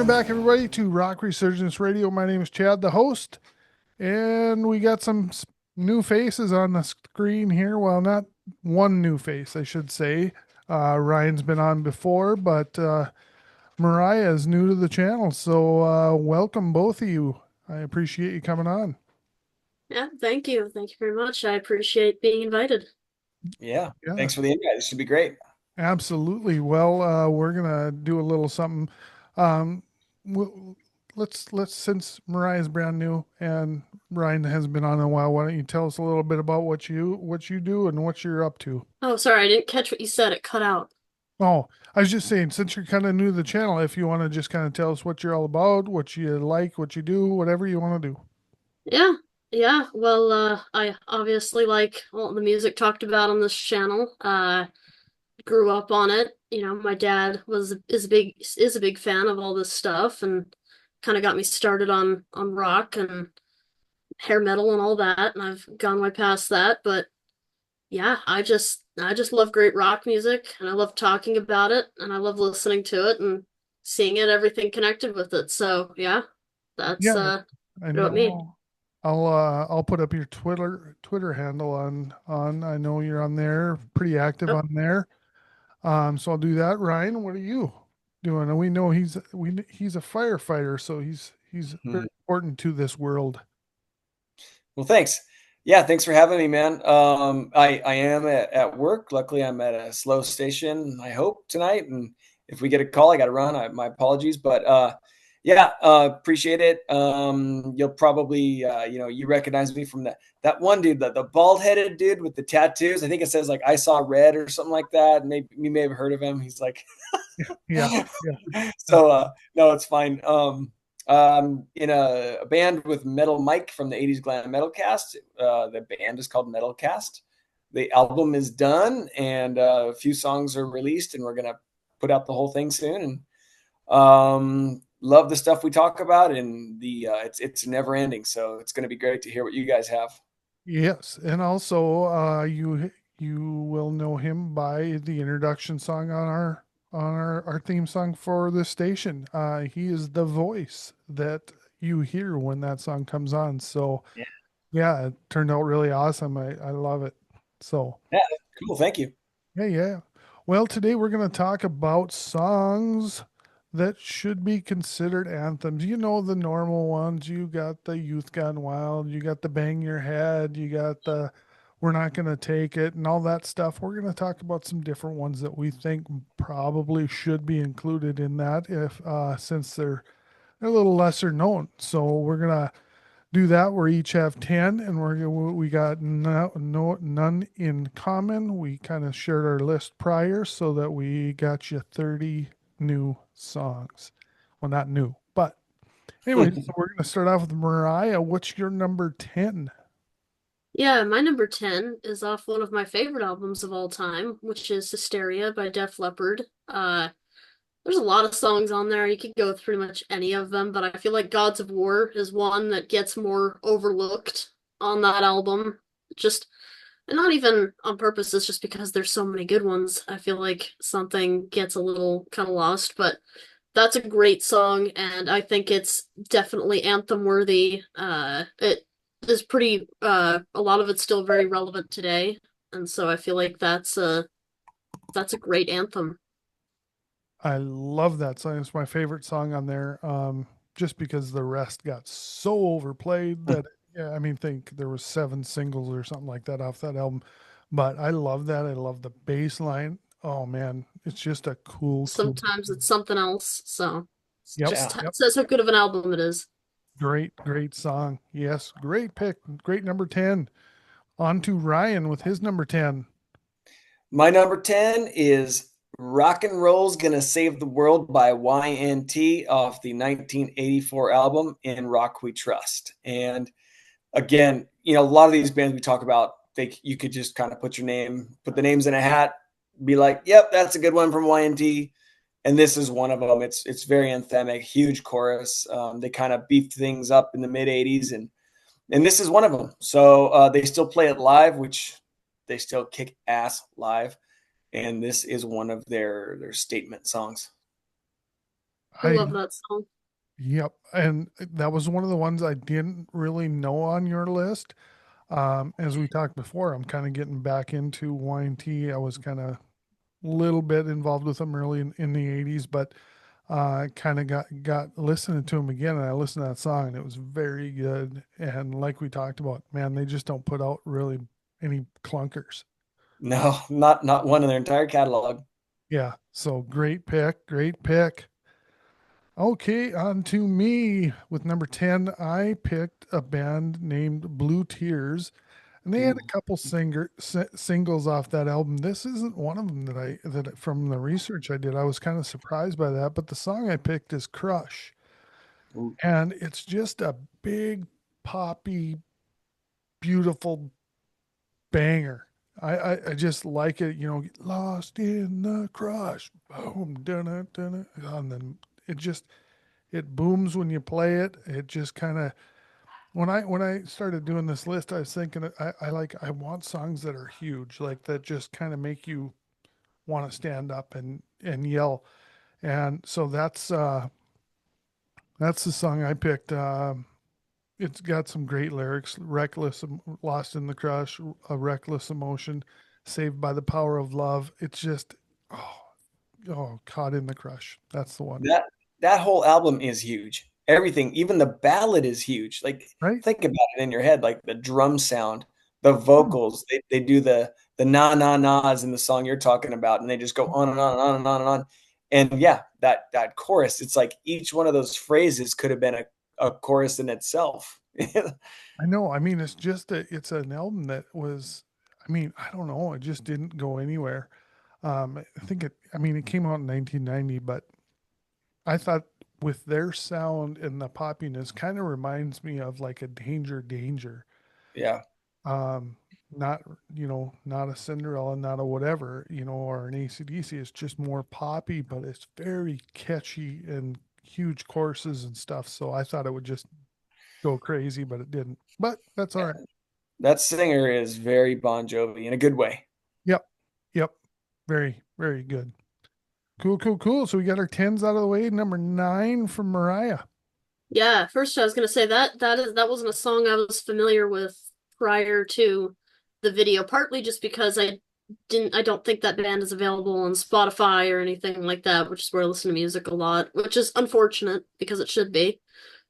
Welcome back, everybody, to Rock Resurgence Radio. My name is Chad, the host, and we got some new faces on the screen here. Well, not one new face, I should say. Ryan's been on before, but Mariah is new to the channel, so welcome both of you. I appreciate you coming on. Yeah, thank you. Thank you very much. I appreciate being invited. Yeah. Thanks for the invite. This should be great. Absolutely. Well, we're gonna do a little something. Um, let's since Mariah's brand new and Ryan has been on a while. Why don't you tell us a little bit about what you do and what you're up to? Oh, sorry, I didn't catch what you said. It cut out. Oh, I was just saying, since you're kind of new to the channel, if you want to just kind of tell us what you're all about, what you like, what you do, whatever you want to do. Yeah, yeah. Well, I obviously like all the music talked about on this channel. Grew up on it. You know, my dad is a big fan of all this stuff and kind of got me started on rock and hair metal and all that, and I've gone way past that, but yeah, I just love great rock music and I love talking about it and I love listening to it and seeing it, everything connected with it. So yeah, that's Yeah, I about me. know. I'll put up your Twitter handle on. I know you're on there, pretty active Oh, on there. So I'll do that. Ryan, what are you doing? And we know he's a firefighter, so he's very Mhm. important to this world. Well, thanks. Yeah, thanks for having me, man. I am at work. Luckily, I'm at a slow station, I hope, tonight. And if we get a call, I got to run. My apologies. But yeah, appreciate it. You'll probably, you recognize me from that one dude, the bald-headed dude with the tattoos. I think it says like "I saw red" or something like that. Maybe you may have heard of him. He's like, Yeah, yeah. so no, it's fine. In a band with Metal Mike from the 80s Glam Metal Cast. The band is called Metal Cast. The album is done and a few songs are released, and we're gonna put out the whole thing soon. And love the stuff we talk about, and it's never ending. So it's gonna be great to hear what you guys have. Yes, and also you will know him by the introduction song on our theme song for this station. He is the voice that you hear when that song comes on. So Yeah, yeah, it turned out really awesome. I love it. So yeah, cool. Thank you. yeah, yeah. Well, today we're going to talk about songs that should be considered anthems. You know, the normal ones. You got the Youth Gone Wild, you got the Bang Your Head, you got the We're Not Gonna Take It, and all that stuff. We're going to talk about some different ones that we think probably should be included in that, if since they're a little lesser known. So we're gonna do that. We each have 10, and we got none in common. We kind of shared our list prior so that we got you 30 new songs. Well, not new, but anyway, so we're gonna start off with Mariah. What's your number 10? Yeah, my number 10 is off one of my favorite albums of all time, which is Hysteria by Def Leppard. There's a lot of songs on there. You could go with pretty much any of them, but I feel like Gods of War is one that gets more overlooked on that album. Just, and not even on purpose, it's just because there's so many good ones. I feel like something gets a little kind of lost, but that's a great song, and I think it's definitely anthem worthy. It is pretty, a lot of it's still very relevant today, and so I feel like that's a great anthem. I love that song. It's my favorite song on there. Just because the rest got so overplayed that, yeah, I mean, think there was 7 singles or something like that off that album. But I love that. I love the bass line. Oh man, it's just a cool. Sometimes it's something else, so it's Yep, just Yeah. yep. says how good of an album it is. Great song. Yes, great pick. Great number 10. On to Ryan with his number 10. My number 10 is Rock and Roll's Gonna Save the World by YNT off the 1984 album In Rock We Trust. And again, a lot of these bands we talk about, you could just kind of put the names in a hat, be like, yep, that's a good one from YNT. And this is one of them. It's very anthemic, huge chorus. They kind of beefed things up in the mid 80s, and this is one of them. So they still play it live, which they still kick ass live. And this is one of their statement songs. I I love that song. Yep. And that was one of the ones I didn't really know on your list. As we talked before, I'm kind of getting back into Y&T. I was kind of a little bit involved with them early in the 80s, but kind of got listening to them again, and I listened to that song, and it was very good. And like we talked about, man, they just don't put out really any clunkers. No, not one in their entire catalog. Yeah. So great pick. Great pick. Okay, on to me with number 10. I picked a band named Blue Tears, and they had Ooh. a couple singles off that album. This isn't one of them from the research I did. I was kind of surprised by that, but the song I picked is Crush, Ooh. and it's just a big poppy, beautiful banger. I just like it, get lost in the crush, boom, dun dun, and then it just it booms when you play it. It just kind of when I started doing this list, I was thinking I want songs that are huge, like that just kind of make you want to stand up and yell. And so that's the song I picked. It's got some great lyrics: reckless, lost in the crush, a reckless emotion, saved by the power of love. It's just oh caught in the crush. That's the one, That whole album is huge. Everything, even the ballad is huge. Like right? think about it in your head, like the drum sound, the Hmm. vocals. They do the na na nas in the song you're talking about, and they just go on and on and on and on and on. And yeah, that chorus, it's like each one of those phrases could have been a chorus in itself. I know. I mean, it's an album that was, I mean, I don't know. It just didn't go anywhere. I mean, it came out in 1990, but I thought with their sound and the poppiness kind of reminds me of like a Danger Danger. Yeah. Um, not, not a Cinderella, not a whatever, or an AC/DC. It's just more poppy, but it's very catchy and huge courses and stuff. So I thought it would just go crazy, but it didn't. But that's all right. That singer is very Bon Jovi in a good way. Yep. Yep. Very, very good. Cool, cool, cool. So we got our tens out of the way. Number 9 from Mariah. Yeah, first I was gonna say that wasn't a song I was familiar with prior to the video, partly just because I don't think that band is available on Spotify or anything like that, which is where I listen to music a lot, which is unfortunate because it should be.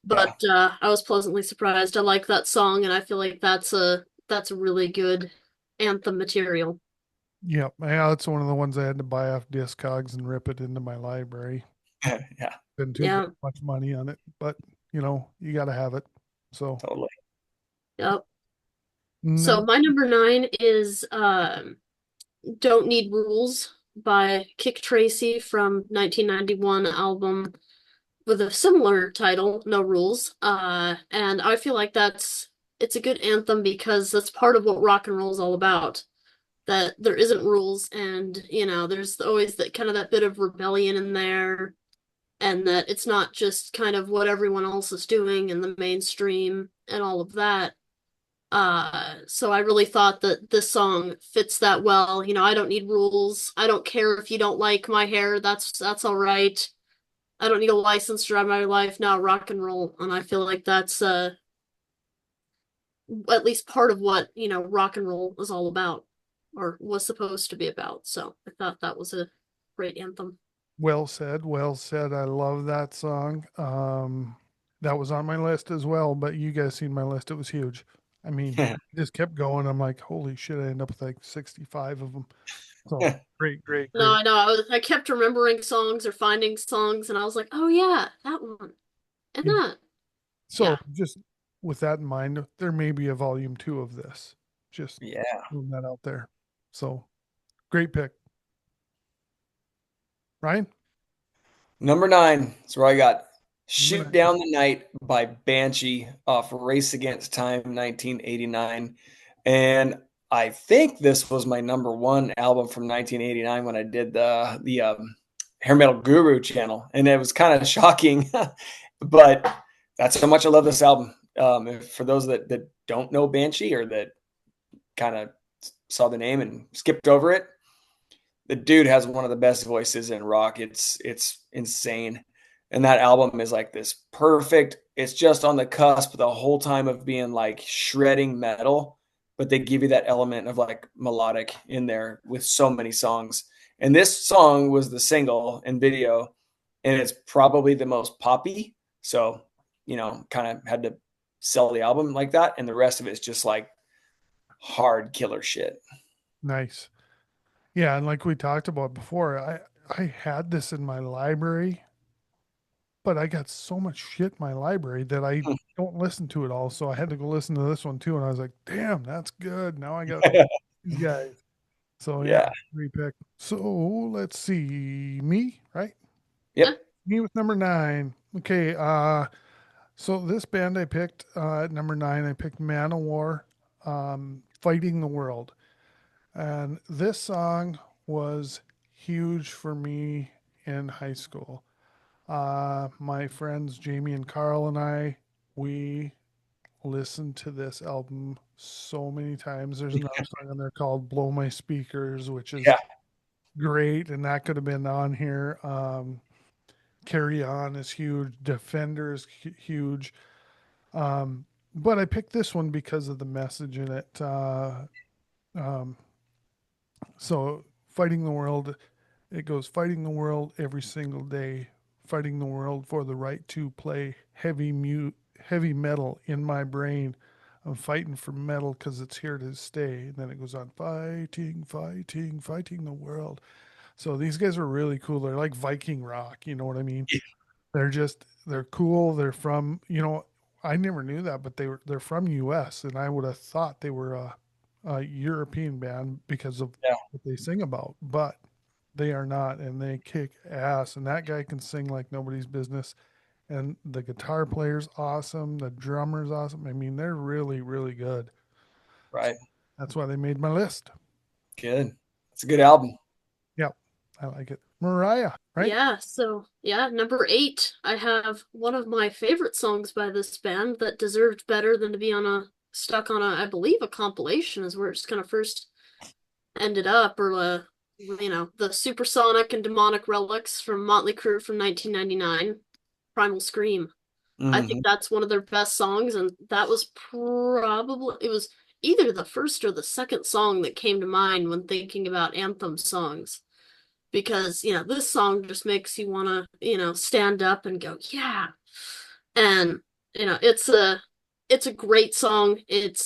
Yeah. But I was pleasantly surprised. I like that song, and I feel like that's a really good anthem material. Yep. Yeah, that's one of the ones I had to buy off Discogs and rip it into my library. Yeah, Been too Yeah, much money on it, but you got to have it. So, totally. yep. So no, my number nine is Don't Need Rules by Kick Tracy from 1991 album with a similar title, No Rules. And I feel like it's a good anthem because that's part of what rock and roll is all about. That there isn't rules, and there's always that kind of that bit of rebellion in there, and that it's not just kind of what everyone else is doing in the mainstream and all of that. So I really thought that this song fits that well. I don't need rules. I don't care if you don't like my hair. That's all right. I don't need a license to drive my life. Now rock and roll. And I feel like that's at least part of what, rock and roll is all about or was supposed to be about. So I thought that was a great anthem. well said. Well said. I love that song. That was on my list as well, but you guys seen my list. It was huge. I mean, just kept going. I'm like, holy shit, I end up with like 65 of them. So great, great, No, great. I know. I kept remembering songs or finding songs, and I was like, oh yeah, that one. And Yeah. that. So Yeah. just with that in mind, there may be a volume 2 of this. Just Yeah. putting that out there. So great pick. Ryan, Number 9. That's where I got number Shoot 9. Down the Night by Banshee off Race Against Time 1989. And I think this was my number 1 album from 1989 when I did the Hair Metal Guru channel. And it was kind of shocking, but that's how much I love this album. For those that don't know Banshee or that kind of saw the name and skipped over it, the dude has one of the best voices in rock. It's insane. And that album is like this perfect, it's just on the cusp the whole time of being like shredding metal, but they give you that element of like melodic in there with so many songs. And this song was the single and video, and it's probably the most poppy. So, kind of had to sell the album like that. And the rest of it's just like hard killer shit. Nice. Yeah, and like we talked about before, I had this in my library, but I got so much shit in my library that I don't listen to it all. So I had to go listen to this one too, and I was like, "Damn, that's good." Now I got these guys. So yeah, Yeah. repick. So let's see, me, right? Yeah. Yep. Me with number 9. Okay, so this band I picked at number 9, I picked Manowar, "Fighting the World," and this song was huge for me in high school. My friends Jamie and Carl and we listened to this album so many times. There's another song on there called "Blow My Speakers," which is Yeah. great, and that could have been on here. "Carry On" is huge. "Defender" is huge. But I picked this one because of the message in it. Um, so, "Fighting the World," it goes, "Fighting the world every single day, fighting the world for the right to play heavy metal in my brain. I'm fighting for metal because it's here to stay." And then it goes on, "Fighting, fighting, fighting the world." So these guys are really cool. They're like Viking rock, you know what I mean? They're cool. They're from, I never knew that, but they're from US, and I would have thought they were a European band because of Yeah. what they sing about, but they are not, and they kick ass. And that guy can sing like nobody's business. And the guitar player's awesome. The drummer's awesome. I mean, they're really, really good. Right. That's why they made my list. Good. It's a good album. Yep, I like it. Mariah, right? Yeah, so yeah, number 8, I have one of my favorite songs by this band that deserved better than to be stuck on I believe a compilation is where it's kind of first ended up, or the Supersonic and Demonic Relics from Motley Crue from 1999, Primal Scream. I think Hmm. that's one of their best songs, and that was probably it was either the first or the second song that came to mind when thinking about anthem songs, because this song just makes you want to stand up and go, yeah. And it's a great song. It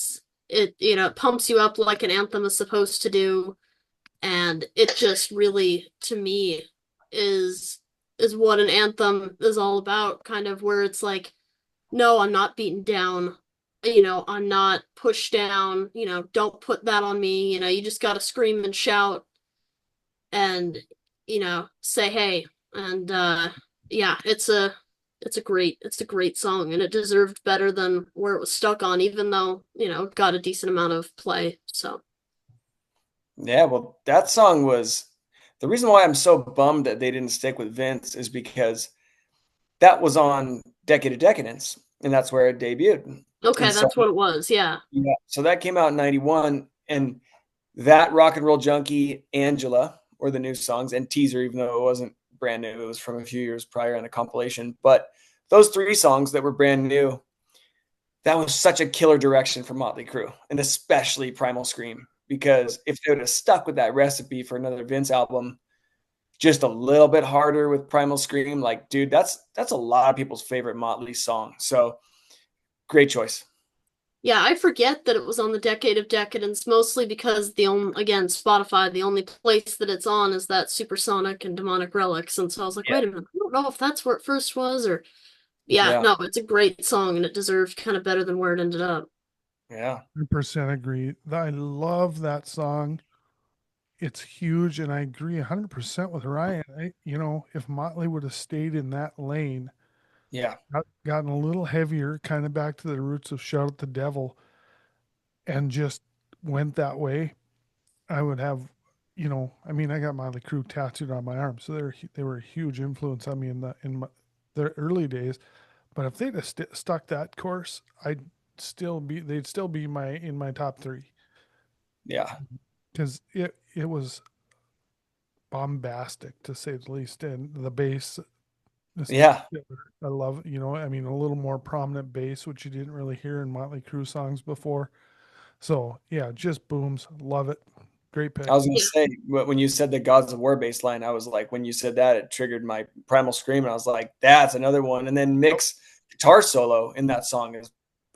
pumps you up like an anthem is supposed to do, and it just really, to me, is what an anthem is all about, kind of, where it's like, no, I'm not beaten down, I'm not pushed down, don't put that on me, you just got to scream and shout and say hey. And yeah, it's a great song, and it deserved better than where it was stuck on, even though it got a decent amount of play. So Yeah, well, that song was the reason why I'm so bummed that they didn't stick with Vince is because that was on Decade of Decadence, and that's where it debuted. okay, And so, that's what it was. Yeah. yeah, so that came out in 91, and that Rock and Roll Junkie, Angela were the new songs, and Teaser, even though it wasn't brand new, it was from a few years prior on a compilation. But those 3 songs that were brand new, that was such a killer direction for Motley Crue, and especially Primal Scream, because if they would have stuck with that recipe for another Vince album, just a little bit harder with Primal Scream, like, dude, that's a lot of people's favorite Motley song. So great choice. Yeah, I forget that it was on the Decade of Decadence, mostly because again, Spotify, the only place that it's on is that Supersonic and Demonic Relics. And so I was like, Yeah. wait a minute, I don't know if that's where it first was, or yeah, Yeah. no, it's a great song, and it deserved kind of better than where it ended up. Yeah. 100% agree. I love that song. It's huge, and I agree 100% with Ryan. If Motley would have stayed in that lane, Yeah. gotten a little heavier, kind of back to the roots of "Shout at the Devil," and just went that way, I would have, I mean, I got Motley Crue tattooed on my arm, so they were a huge influence on me their early days. But if they'd have stuck that course, they'd still be in my top 3, Yeah. because it was bombastic, to say the least, and the bass. This is Yeah. killer. I love it. I mean, a little more prominent bass, which you didn't really hear in Motley Crue songs before. So yeah, just booms. Love it. Great pick. I was going to Yeah. say, when you said the Gods of War bass line, I was like, when you said that, it triggered my primal scream. And I was like, that's another one. And then Mick's guitar solo in that song is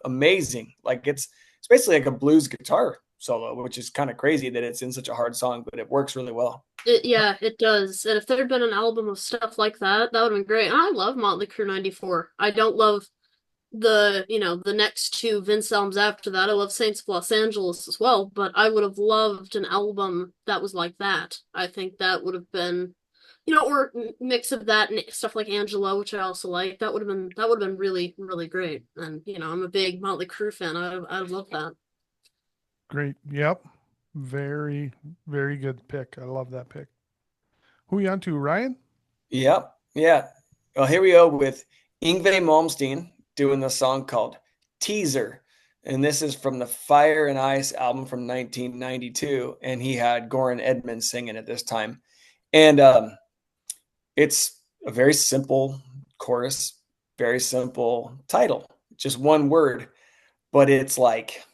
amazing. Like it's basically like a blues guitar solo, which is kind of crazy that it's in such a hard song, but it works really well. Yeah, it does. And if there had been an album of stuff like that, that would have been great. And I love Motley Crue 94. I don't love the next two Vince albums after that. I love Saints of Los Angeles as well, but I would have loved an album that was like that. I think that would have been, or mix of that and stuff like Angelo, which I also like. That would have been really, really great. And I'm a big Motley Crue fan. I love that. Great. Yep. Very, very good pick. I love that pick. Who are you on to, Ryan? Yep. Yeah. Well, here we go with Yngwie Malmsteen doing the song called Teaser. And this is from the Fire and Ice album from 1992. And he had Goran Edmonds singing at this time. And it's a very simple chorus, very simple title, just one word, but it's like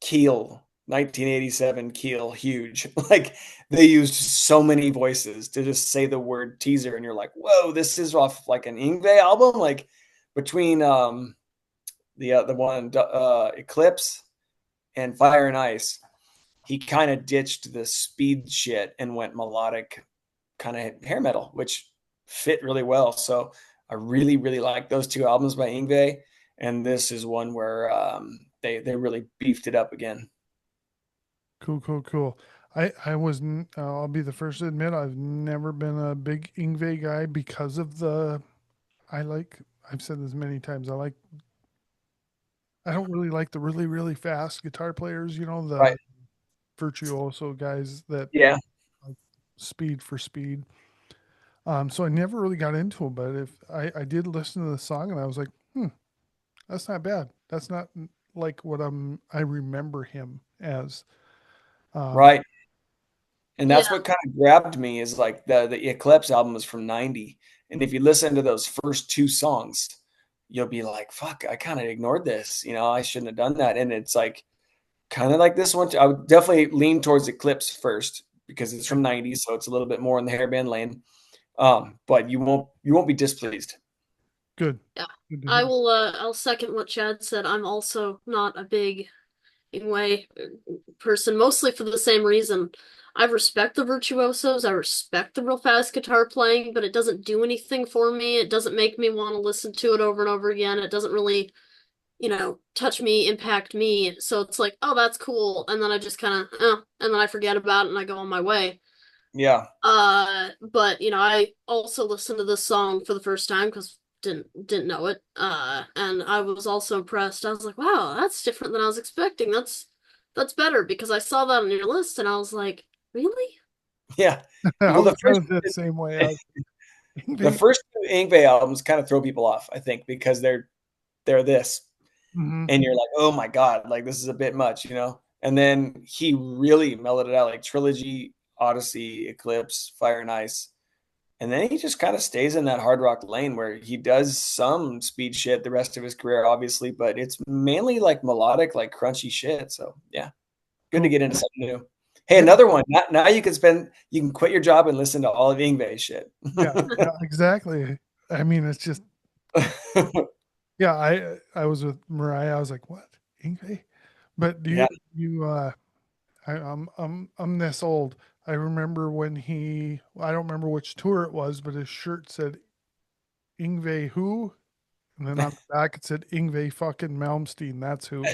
Keel, 1987 Keel, huge. Like they used so many voices to just say the word teaser, and you're like, whoa, this is off like an Yngwie album. Like between the one Eclipse and Fire and Ice, he kind of ditched the speed shit and went melodic kind of hair metal, which fit really well. So I really, really like those two albums by Yngwie. And this is one where they really beefed it up again. Cool. I wasn't, I'll be the first to admit, I've never been a big Yngwie guy because of I've said this many times, I don't really like the really, really fast guitar players, the Right. virtuoso guys that Yeah. like speed for speed. So I never really got into it, but if I did listen to the song and I was like, that's not bad. That's not like what I remember him as. Right. And Yeah. that's what kind of grabbed me is like the Eclipse album was from 90. And if you listen to those first two songs, you'll be like, fuck, I kind of ignored this. I shouldn't have done that. And it's like kind of like this one. I would definitely lean towards Eclipse first because it's from 90, so it's a little bit more in the hairband lane. But you won't be displeased. Good. Yeah. Good to I hear. will I'll second what Chad said. I'm also not a big Ingwe person, mostly for the same reason. I respect the virtuosos, I respect the real fast guitar playing, but it doesn't do anything for me. It doesn't make me want to listen to it over and over again. It doesn't really, touch me, impact me. So it's like, oh, that's cool. And then I just kind of, and then I forget about it and I go on my way. Yeah. But I also listened to this song for the first time because didn't know it. And I was also impressed. I was like, wow, that's different than I was expecting. That's better because I saw that on your list and I was like, really? Yeah. I Well, was kind of the same way. the first two Yngwie albums kind of throw people off, I think, because they're this. Mhm. And you're like, oh my God, like this is a bit much, And then he really mellowed it out, like Trilogy, Odyssey, Eclipse, Fire and Ice. And then he just kind of stays in that hard rock lane where he does some speed shit the rest of his career, obviously, but it's mainly like melodic, like crunchy shit. So yeah, good to get into something new. Hey, Yeah. another one. Now you can quit your job and listen to all of Yngwie shit. Yeah, exactly. I mean, it's just, yeah, I was with Mariah. I was like, what? Ingve? But Yeah. I'm this old. I remember when I don't remember which tour it was, but his shirt said Ingve who? And then on the back it said Ingve fucking Malmsteen. That's who.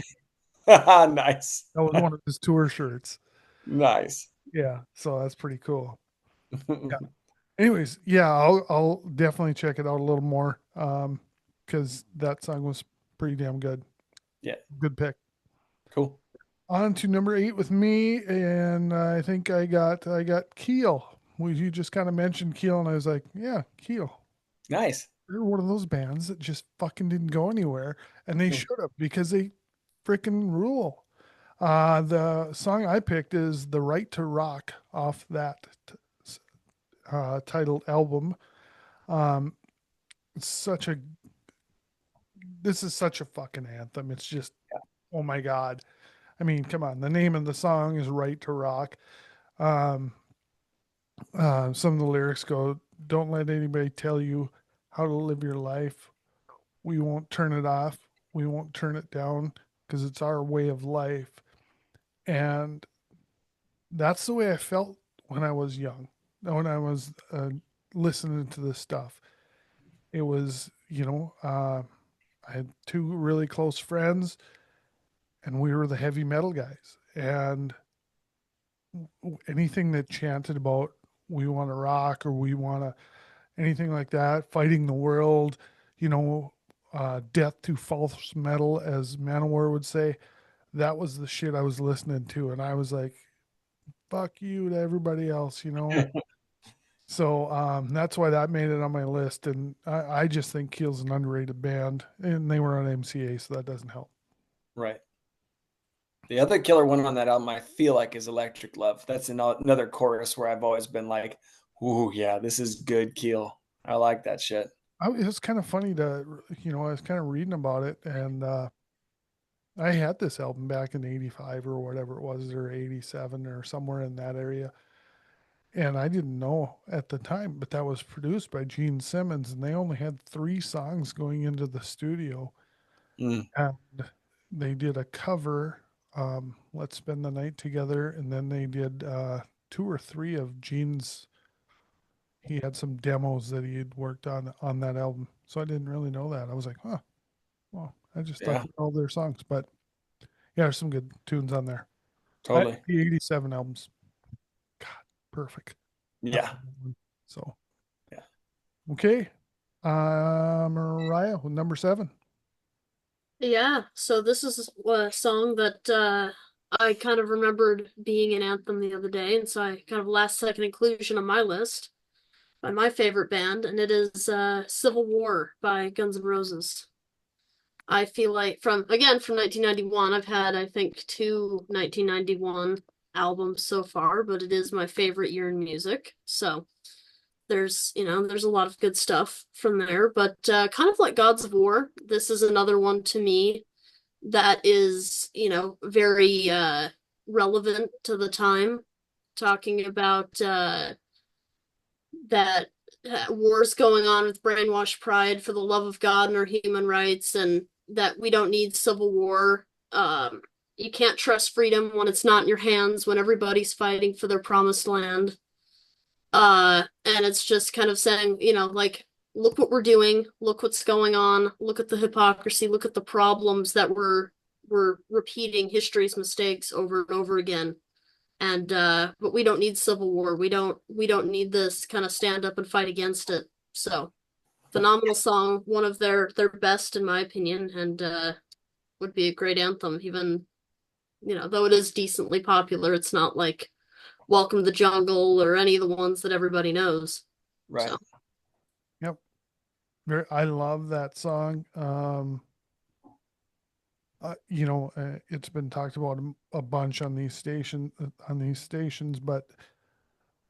Nice. That was one of his tour shirts. Nice. Yeah, so that's pretty cool. Yeah. Anyways, yeah, I'll definitely check it out a little more. Because that song was pretty damn good. Yeah. Good pick. Cool. On to number 8 with me, and I think I got Keel. You just kind of mentioned Keel, and I was like, yeah, Keel. Nice. They're one of those bands that just fucking didn't go anywhere, and they should have because they freaking rule. The song I picked is "The Right to Rock" off that titled album. it's such a this is such a fucking anthem. It's just, oh my God. I mean, come on. The name of the song is Right to Rock. Um, some of the lyrics go, don't let anybody tell you how to live your life. We won't turn it off. We won't turn it down because it's our way of life. And that's the way I felt when I was young, when I was listening to this stuff. It was, I had two really close friends, and we were the heavy metal guys. And anything that chanted about we want to rock or we want to anything like that, fighting the world, you know, death to false metal, as Manowar would say, that was the shit I was listening to. And I was like, fuck you to everybody else, you know? So that's why that made it on my list. And I just think Keel's an underrated band. And they were on MCA, so that doesn't help. Right. The other killer one on that album, I feel like, is Electric Love. That's another chorus where I've always been like, ooh, yeah, this is good, Keel. I like that shit. It was kind of funny to, I was kind of reading about it. And I had this album back in 85 or whatever it was, or 87 or somewhere in that area. And I didn't know at the time, but that was produced by Gene Simmons, and they only had 3 songs going into the studio. Mm. And they did a cover, Let's Spend the Night Together, and then they did 2 or 3 of Gene's. He had some demos that he had worked on that album. So I didn't really know that. I was like, huh, well, I just thought Yeah, they were all their songs. But yeah, there's some good tunes on there. totally. The 87 albums. God, perfect. Yeah. So, Yeah. okay. Mariah with number 7. Yeah, so this is a song that I kind of remembered being an anthem the other day, and so I kind of last second inclusion on my list by my favorite band, and it is Civil War by Guns N' Roses. I feel like from 1991, I've had I think 2 1991 albums so far, but it is my favorite year in music. So there's a lot of good stuff from there, but kind of like Gods of War, this is another one to me that is, very relevant to the time, talking about that wars going on with brainwashed pride for the love of God and our human rights, and that we don't need civil war. You can't trust freedom when it's not in your hands, when everybody's fighting for their promised land. And it's just kind of saying, like, look what we're doing, look what's going on, look at the hypocrisy, look at the problems that we're repeating history's mistakes over and over again. And but we don't need civil war. We don't need this kind of stand up and fight against it. So phenomenal song, one of their best in my opinion, and would be a great anthem, even though it is decently popular, it's not like Welcome to the Jungle or any of the ones that everybody knows. Right. So Yep. I love that song. It's been talked about a bunch on these stations, but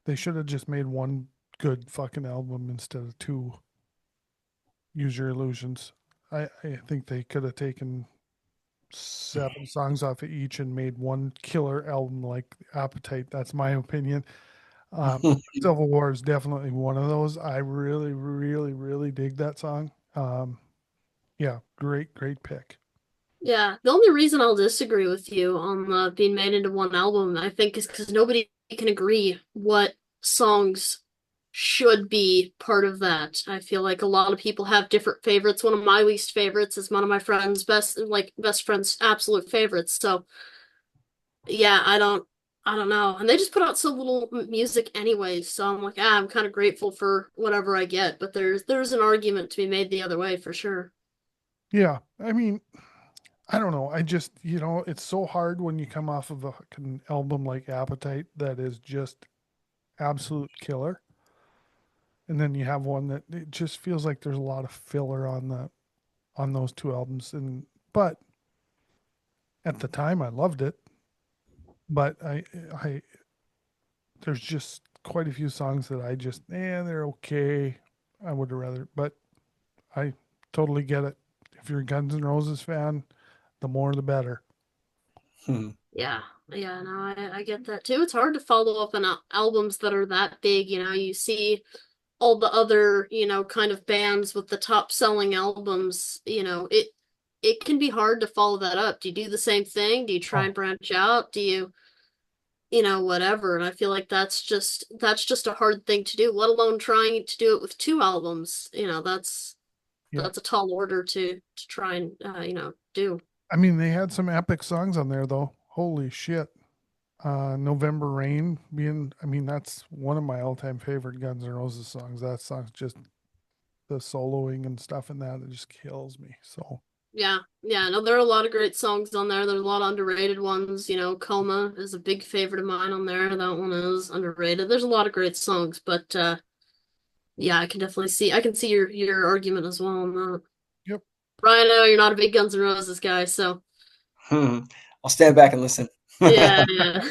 they should have just made one good fucking album instead of 2. Use Your Illusions. I think they could have taken 7 songs off of each and made one killer album like Appetite. That's my opinion. Civil War is definitely one of those. I really, really, really dig that song. Yeah, great, great pick. yeah, the only reason I'll disagree with you on being made into one album, I think, is because nobody can agree what songs should be part of that. I feel like a lot of people have different favorites. One of my least favorites is one of my friend's best friend's absolute favorites. So yeah, I don't know. And they just put out so little music anyways. So I'm like, I'm kind of grateful for whatever I get. But there's an argument to be made the other way for sure. Yeah, I mean, I don't know. I just, it's so hard when you come off of an album like Appetite that is just absolute killer. And then you have one that it just feels like there's a lot of filler on those 2 albums. But at the time I loved it. But I there's just quite a few songs that I just, they're okay. I would have rather, but I totally get it. If you're a Guns N' Roses fan, the more the better. Yeah, yeah, no, I get that too. It's hard to follow up on albums that are that big. You see all the other, kind of bands with the top selling albums. It can be hard to follow that up. Do you do the same thing? Do you try Oh, and branch out? Do you, whatever? And I feel like that's just a hard thing to do, let alone trying to do it with two albums. yeah. That's a tall order to try and do. I mean, they had some epic songs on there though. Holy shit. November Rain being, I mean, that's one of my all-time favorite Guns N' Roses songs. That song's just the soloing and stuff in that, it just kills me. So Yeah, yeah, no, there are a lot of great songs on there. There's a lot of underrated ones. Coma is a big favorite of mine on there. That one is underrated. There's a lot of great songs, but yeah, I can see your argument as well on that. yep. Ryan, I know you're not a big Guns N' Roses guy, so I'll stand back and listen. yeah, yeah.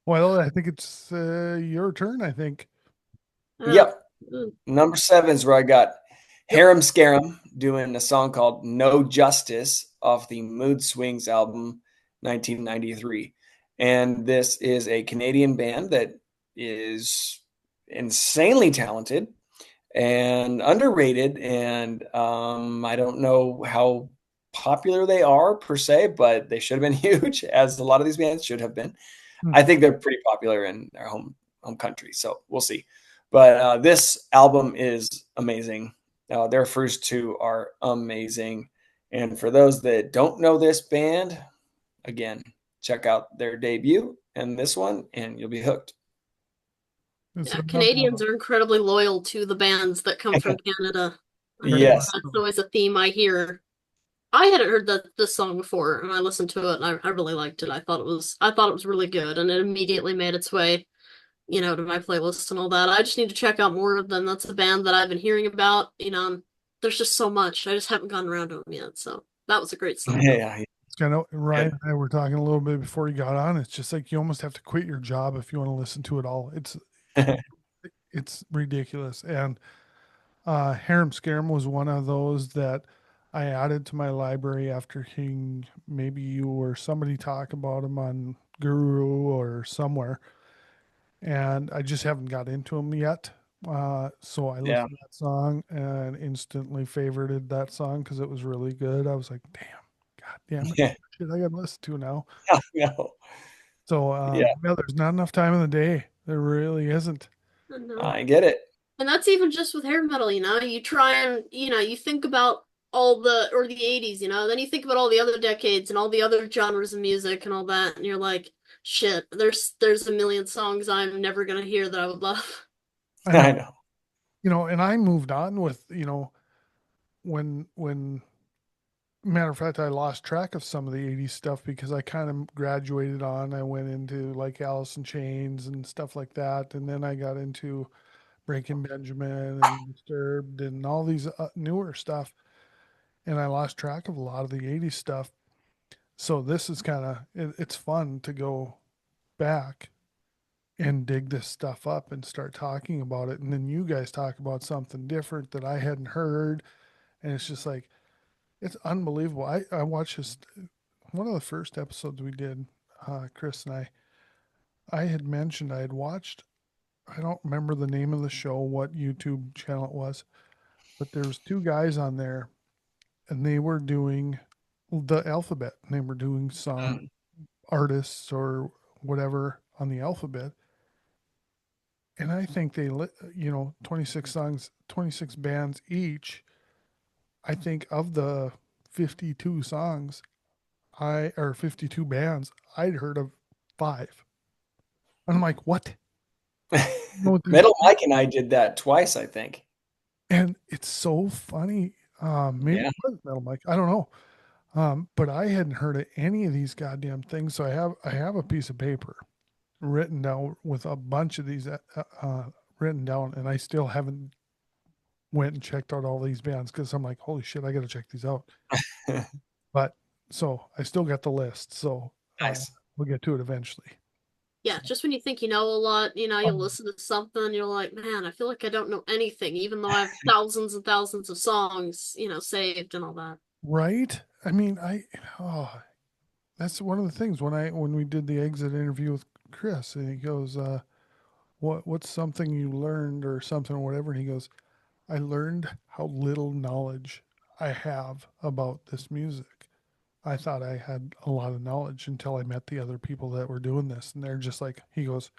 Well, I think it's your turn, I think. Yep. Number 7 is where I got Harem Scarum doing a song called No Justice off the Mood Swings album 1993. And this is a Canadian band that is insanely talented and underrated. And I don't know how popular they are per se, but they should have been huge, as a lot of these bands should have been. I think they're pretty popular in their home country, so we'll see. But this album is amazing. Their first two are amazing. And for those that don't know this band, again, check out their debut and this one, and you'll be hooked. Yeah, Canadians are incredibly loyal to the bands that come from Canada. Yes. That's always a theme I hear. I hadn't heard this song before, and I listened to it, and I really liked it. I thought it was really good, and it immediately made its way, to my playlist and all that. I just need to check out more of them. That's a band that I've been hearing about. There's just so much. I just haven't gotten around to them yet. So that was a great song. Yeah. It's kind of, Ryan and I were talking a little bit before you got on. It's just like you almost have to quit your job if you want to listen to it all. It's ridiculous. And Harem Scarum was one of those that I added to my library after hearing maybe you or somebody talk about them on Guru or somewhere. And I just haven't got into them yet. So I listened to that song and instantly favorited that song because it was really good. I was like, damn, god damn it. Shit, I got to listen to now. No. So, there's not enough time in the day. There really isn't. I get it. And that's even just with hair metal, you try and, you think about or the 80s, then you think about all the other decades and all the other genres of music and all that, and you're like, shit, there's a million songs I'm never gonna hear that I would love. I know. And I moved on with, when matter of fact, I lost track of some of the 80s stuff because I kind of graduated on. I went into like Alice in Chains and stuff like that. And then I got into Breaking Benjamin and Disturbed and all these newer stuff. And I lost track of a lot of the 80s stuff. So this is kind of, it's fun to go back and dig this stuff up and start talking about it. And then you guys talk about something different that I hadn't heard. And it's just like, it's unbelievable. I watched this, one of the first episodes we did, Chris and I had mentioned I had watched, I don't remember the name of the show, what YouTube channel it was, but there was two guys on there and they were doing the alphabet. And they were doing song artists or whatever on the alphabet. And I think they, 26 songs, 26 bands each. I think of the 52 songs, or 52 bands, I'd heard of 5. And I'm like, what? Metal Mike and I did that twice, I think. And it's so funny. Maybe it was Metal Mike. I don't know. But I hadn't heard of any of these goddamn things. So I have a piece of paper written down with a bunch of these written down, and I still haven't went and checked out all these bands because I'm like, holy shit, I got to check these out. But so I still got the list. So nice. We'll get to it eventually. Yeah, just when you think you know a lot, you Um, listen to something and you're like, man, I feel like I don't know anything, even though I have thousands and thousands of songs, saved and all that. right? I mean, oh, that's one of the things when we did the exit interview with Chris, and he goes, what's something you learned or something or whatever?" And he goes, "I learned how little knowledge I have about this music. I thought I had a lot of knowledge until I met the other people that were doing this, and they're just like," he goes,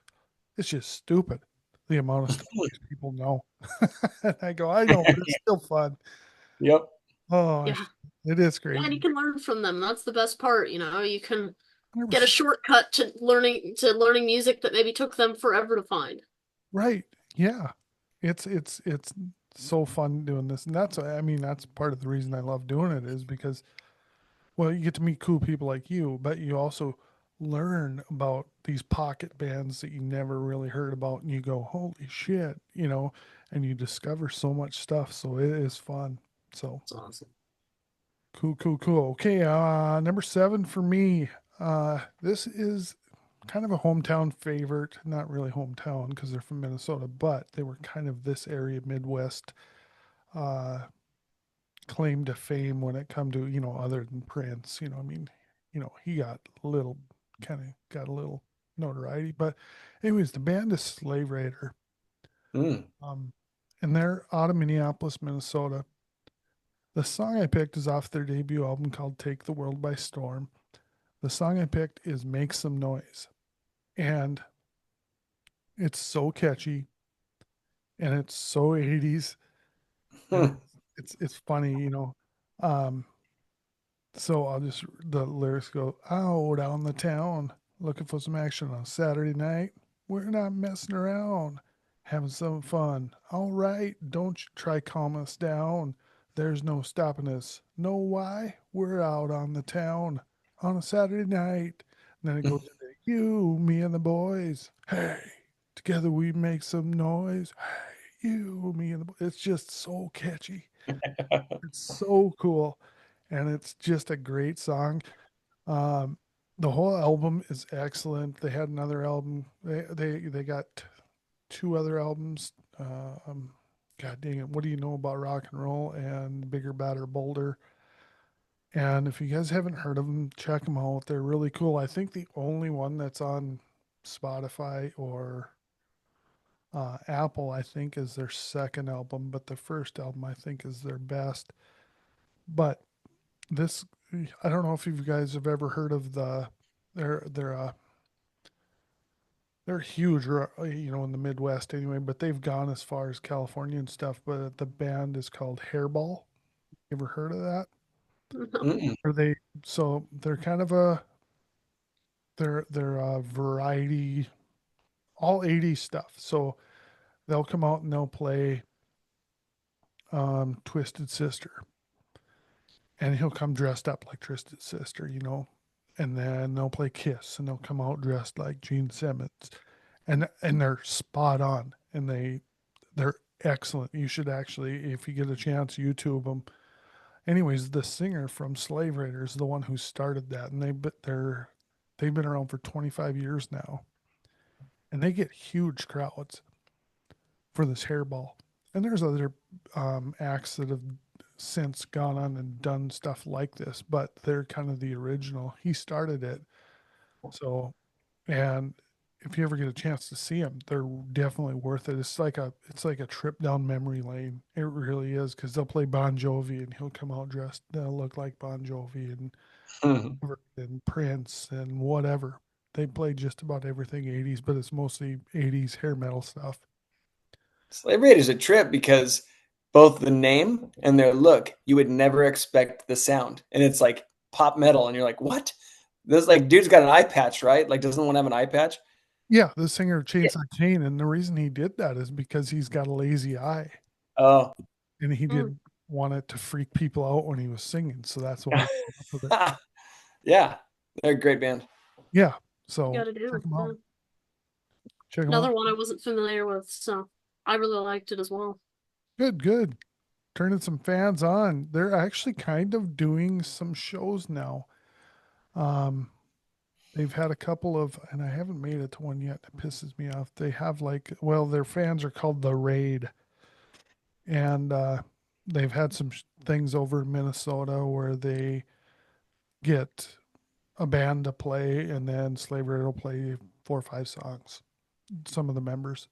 "it's just stupid the amount of stuff these people know." And I go, "I know, but it's still fun." Yep. Oh, Yeah. it is Yeah, and you crazy. can learn from them. That's the best part, you can get a 100%. shortcut to learning music that maybe took them forever to find. Right. Yeah. It's so fun doing this. And I mean, that's part of the reason I love doing it is because, well, you get to meet cool people like you, but you also learn about these pocket bands that you never really heard about, and you go, "Holy shit," and you discover so much stuff. So it is fun. So It's awesome. cool, cool, cool. Okay, number 7 for me. This is kind of a hometown favorite. Not really hometown because they're from Minnesota, but they were kind of this area, Midwest, uh, claim to fame when it come to, other than Prince. I mean, he got a little notoriety. But anyways, the band is Slave Raider. Mm. Um, and they're out of Minneapolis, Minnesota. The song I picked is off their debut album called Take the World by Storm. The song I picked is Make Some Noise. And it's so catchy and it's so 80s, and Hmm. it's funny, Um, so the lyrics go, "Out on the town, looking for some action on Saturday night. We're not messing around, having some fun. All right, don't you try calm us down. There's no stopping us. Know why? We're out on the town on a Saturday night." And then it goes into you, me, and the boys. Hey, together we make some noise. Hey, you, me, and the boys. It's just so catchy. It's so cool, and it's just a great song. Um, the whole album is excellent. They had another album. They got two other albums. God dang it! What do you know about rock and roll and Bigger, Badder, Bolder? And if you guys haven't heard of them, check them out. They're really cool. I think the only one that's on Spotify or Apple, I think, is their second album, but the first album I think is their best. But this, I don't know if you guys have ever heard of they're they're uh they're huge, in the Midwest anyway, but they've gone as far as California and stuff. But the band is called Hairball. You ever heard of that? No. Mm-mm. Or so they're kind of they're a variety, all 80s stuff. So they'll come out and they'll play Twisted Sister, and he'll come dressed up like Twisted Sister, and then they'll play Kiss, and they'll come out dressed like Gene Simmons, and they're spot on, and they're excellent. You should actually, if you get a chance, YouTube them. Anyways, the singer from Slave Raiders, the one who started that, and they've been around for 25 years now, and they get huge crowds for this hairball. And there's other acts that have since gone on and done stuff like this, but they're kind of the original. He started it. So, and if you ever get a chance to see them, they're definitely worth it. It's like a trip down memory lane. It really is, because they'll play Bon Jovi and he'll come out dressed, they'll look like Bon Jovi and Prince and whatever. They play just about everything 80s, but it's mostly 80s hair metal stuff. Slave Raiders a trip because both the name and their look, you would never expect the sound. And it's like pop metal, and you're like, what? This like dude's got an eye patch, right? Like, doesn't one have an eye patch? Yeah, the singer of Yeah. Chainsaw Chain, and the reason he did that is because he's got a lazy eye, Oh. and he Mm. didn't want it to freak people out when he was singing, so that's why he came up with it. Yeah. They're a great band. Yeah, You so gotta check do. them Yeah. out. Check them out. Another one I wasn't familiar with, so I really liked it as well. Good, good. Turning some fans on. They're actually kind of doing some shows now. Um, they've had a couple of, and I haven't made it to one yet. It pisses me off. They have like, well, their fans are called the Raid, and they've had some things over in Minnesota where they get a band to play, and then Slave Raid will play 4 or 5 songs. Some of the members,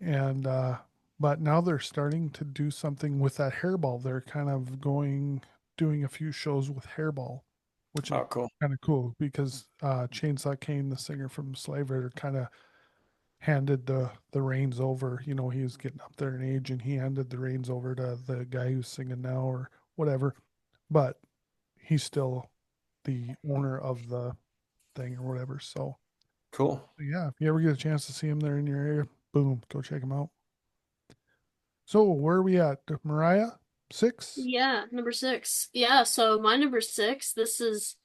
and but now they're starting to do something with that hairball. They're kind of doing a few shows with hairball, which is Oh, cool. kind of cool because Chainsaw Kane, the singer from Slave Rider, kind of handed the reins over. You know, he was getting up there in age, and he handed the reins over to the guy who's singing now or whatever. But he's still the owner of the thing or whatever. So Cool. yeah, if you ever get a chance to see him there in your area, boom, go check him out. So where are we at? Mariah? 6? Yeah, number 6. Yeah, so my number 6, this is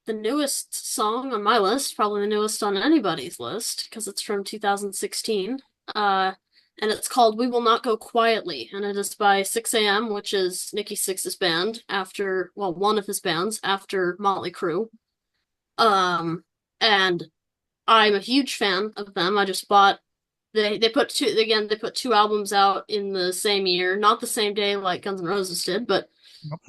the newest song on my list, probably the newest on anybody's list, because it's from 2016. And it's called We Will Not Go Quietly, and it is by 6 AM, which is Nikki Sixx's band after, well, one of his bands after Motley Crue. And I'm a huge fan of them. I just bought they put two albums out in the same year, not the same day like Guns N' Roses did, but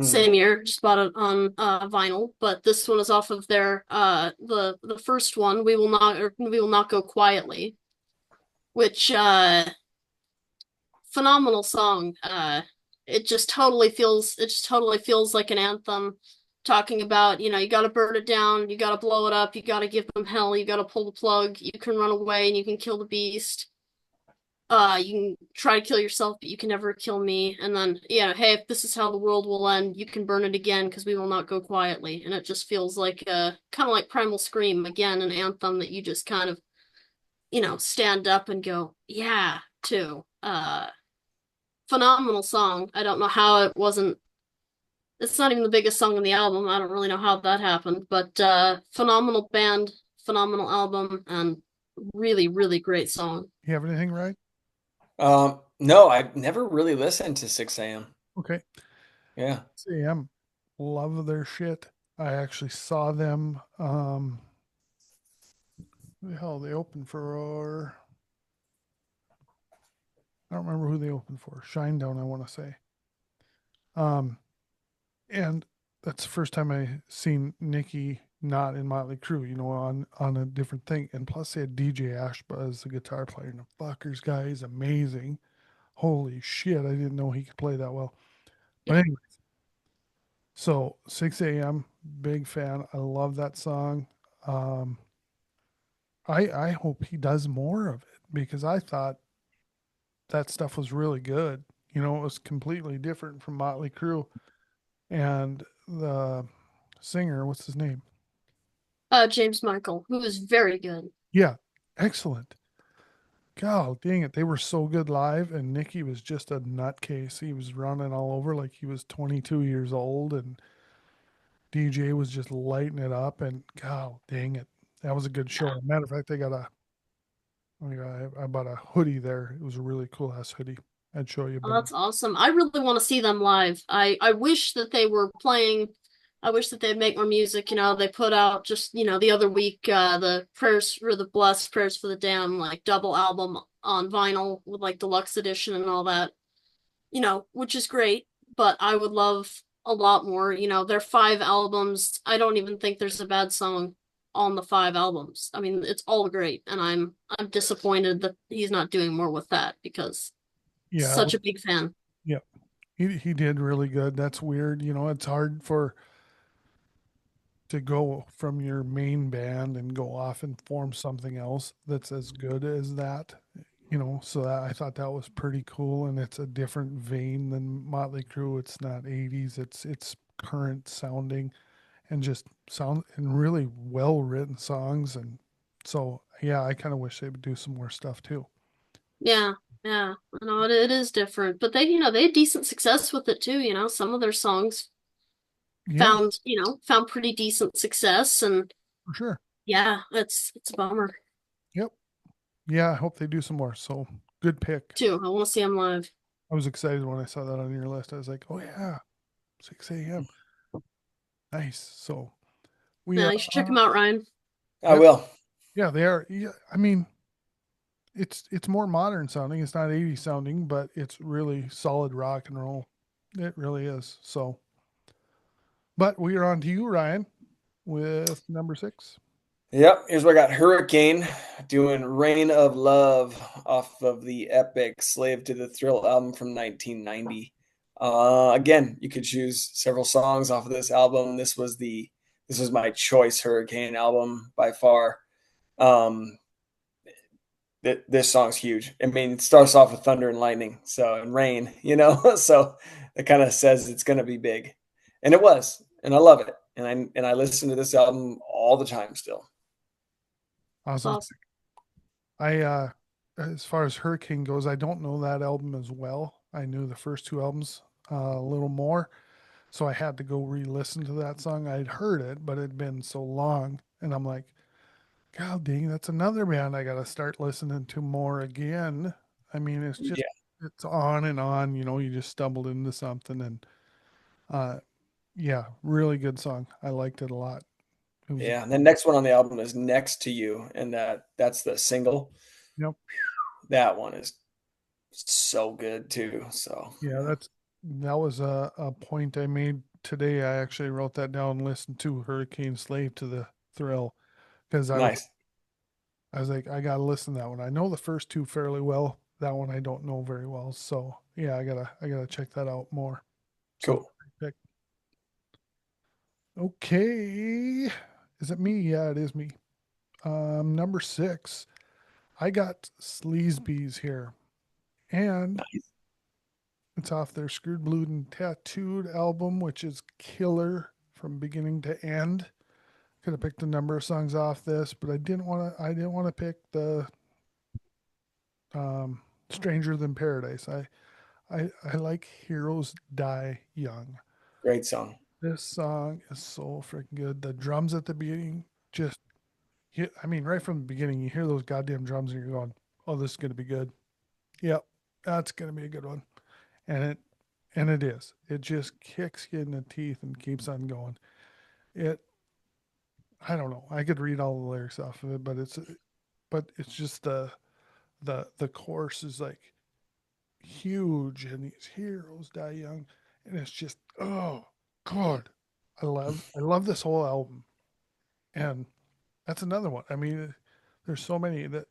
same year. Just bought it on vinyl. But this one is off of their the first one, We Will Not Go Quietly, which phenomenal song. It just totally feels like an anthem, talking about, you got to burn it down, you got to blow it up, you got to give them hell, you got to pull the plug, you can run away and you can kill the beast. You can try to kill yourself, but you can never kill me. And then, hey, if this is how the world will end, you can burn it again because we will not go quietly. And it just feels like kind of like Primal Scream, again, an anthem that you just kind of, stand up and go, yeah, to. Phenomenal song. I don't know how it wasn't. It's not even the biggest song on the album. I don't really know how that happened, but phenomenal band, phenomenal album, and really, really great song. You have anything, right? No, I've never really listened to 6 a.m. Okay. Yeah. 6 a.m. Love their shit. I actually saw them. Who the hell they opened for? I don't remember who they opened for. Shinedown, I want to say. And that's the first time I seen Nikki not in Motley Crue, on a different thing. And plus they had DJ Ashba as the guitar player, and the fuckers guy is amazing. Holy shit, I didn't know he could play that well. But Yeah. anyways, so 6 a.m., big fan. I love that song. I hope he does more of it because I thought that stuff was really good. It was completely different from Motley Crue. And the singer, what's his name? James Michael, who is very good. Yeah, excellent. God dang it. They were so good live, and Nicky was just a nutcase. He was running all over like he was 22 years old, and DJ was just lighting it up, and God dang it. That was a good show. Yeah. Matter of fact, I bought a hoodie there. It was a really cool ass hoodie. I'd show you. Oh, that's awesome. I really want to see them live. I wish that they were playing. I wish that they'd make more music. They put out just, the other week, the Prayers for the Blessed, Prayers for the Damned, like double album on vinyl with like deluxe edition and all that, which is great. But I would love a lot more. Their 5 albums. I don't even think there's a bad song on the 5 albums. I mean, it's all great, and I'm disappointed that he's not doing more with that because Yeah, such a big fan. yeah. He did really good. That's weird. It's hard to go from your main band and go off and form something else that's as good as that. So I thought that was pretty cool, and it's a different vein than Motley Crue. It's not 80s. It's current sounding and just sound and really well written songs. And so yeah, I kind of wish they would do some more stuff too. Yeah, yeah. I know it is different, but they had decent success with it too. Some of their songs Yeah, found pretty decent success, and for sure. yeah, it's a bummer Yep. Yeah, I hope they do some more. So good pick. too. I want to see them live. I was excited when I saw that on your list. I was like, oh yeah, 6 a.m. Nice. So we Yeah, are you should check them out, Ryan. I will. Yeah, they are. Yeah, I mean, it's more modern sounding. It's not 80s sounding, but it's really solid rock and roll. It really is. So, but we are on to you, Ryan, with number 6. Yep, here's what I got. Hurricane doing Rain of Love off of the epic Slave to the Thrill album from 1990. Again, you could choose several songs off of this album. This was my choice Hurricane album by far. This song's huge. I mean, it starts off with thunder and lightning, and rain, so it kind of says it's going to be big, and it was, and I love it, and I listen to this album all the time still. Awesome. I as far as Hurricane goes, I don't know that album as well. I knew the first 2 albums a little more, so I had to go re-listen to that song. I'd heard it, but it'd been so long, and I'm like, God dang, that's another band I got to start listening to more again. I mean, it's just it's on and on. You just stumbled into something, and yeah, really good song. I liked it a lot. Yeah, and the next one on the album is Next to You, and that's the single. Yep. That one is so good too. So yeah, that was a point I made today. I actually wrote that down and listened to Hurricane Slave to the Thrill because nice. I was like, I gotta listen to that one. I know the first 2 fairly well. That one I don't know very well. So yeah, I gotta check that out more. Cool. So, okay. Is it me? Yeah, it is me. Number 6. I got Sleazebees here. And nice. It's off their Screwed, Blued, and Tattooed album, which is killer from beginning to end. Could have picked a number of songs off this, but I didn't want to pick the Stranger Than Paradise. I like Heroes Die Young. Great song. This song is so freaking good. The drums at the beginning just right from the beginning, you hear those goddamn drums and you're going, oh, this is going to be good. Yep, that's going to be a good one. And it is. It just kicks you in the teeth and keeps on going. I don't know. I could read all the lyrics off of it, but it's just the chorus is like huge and these heroes die young. And it's just, oh God. I love this whole album. And that's another one. I mean, there's so many that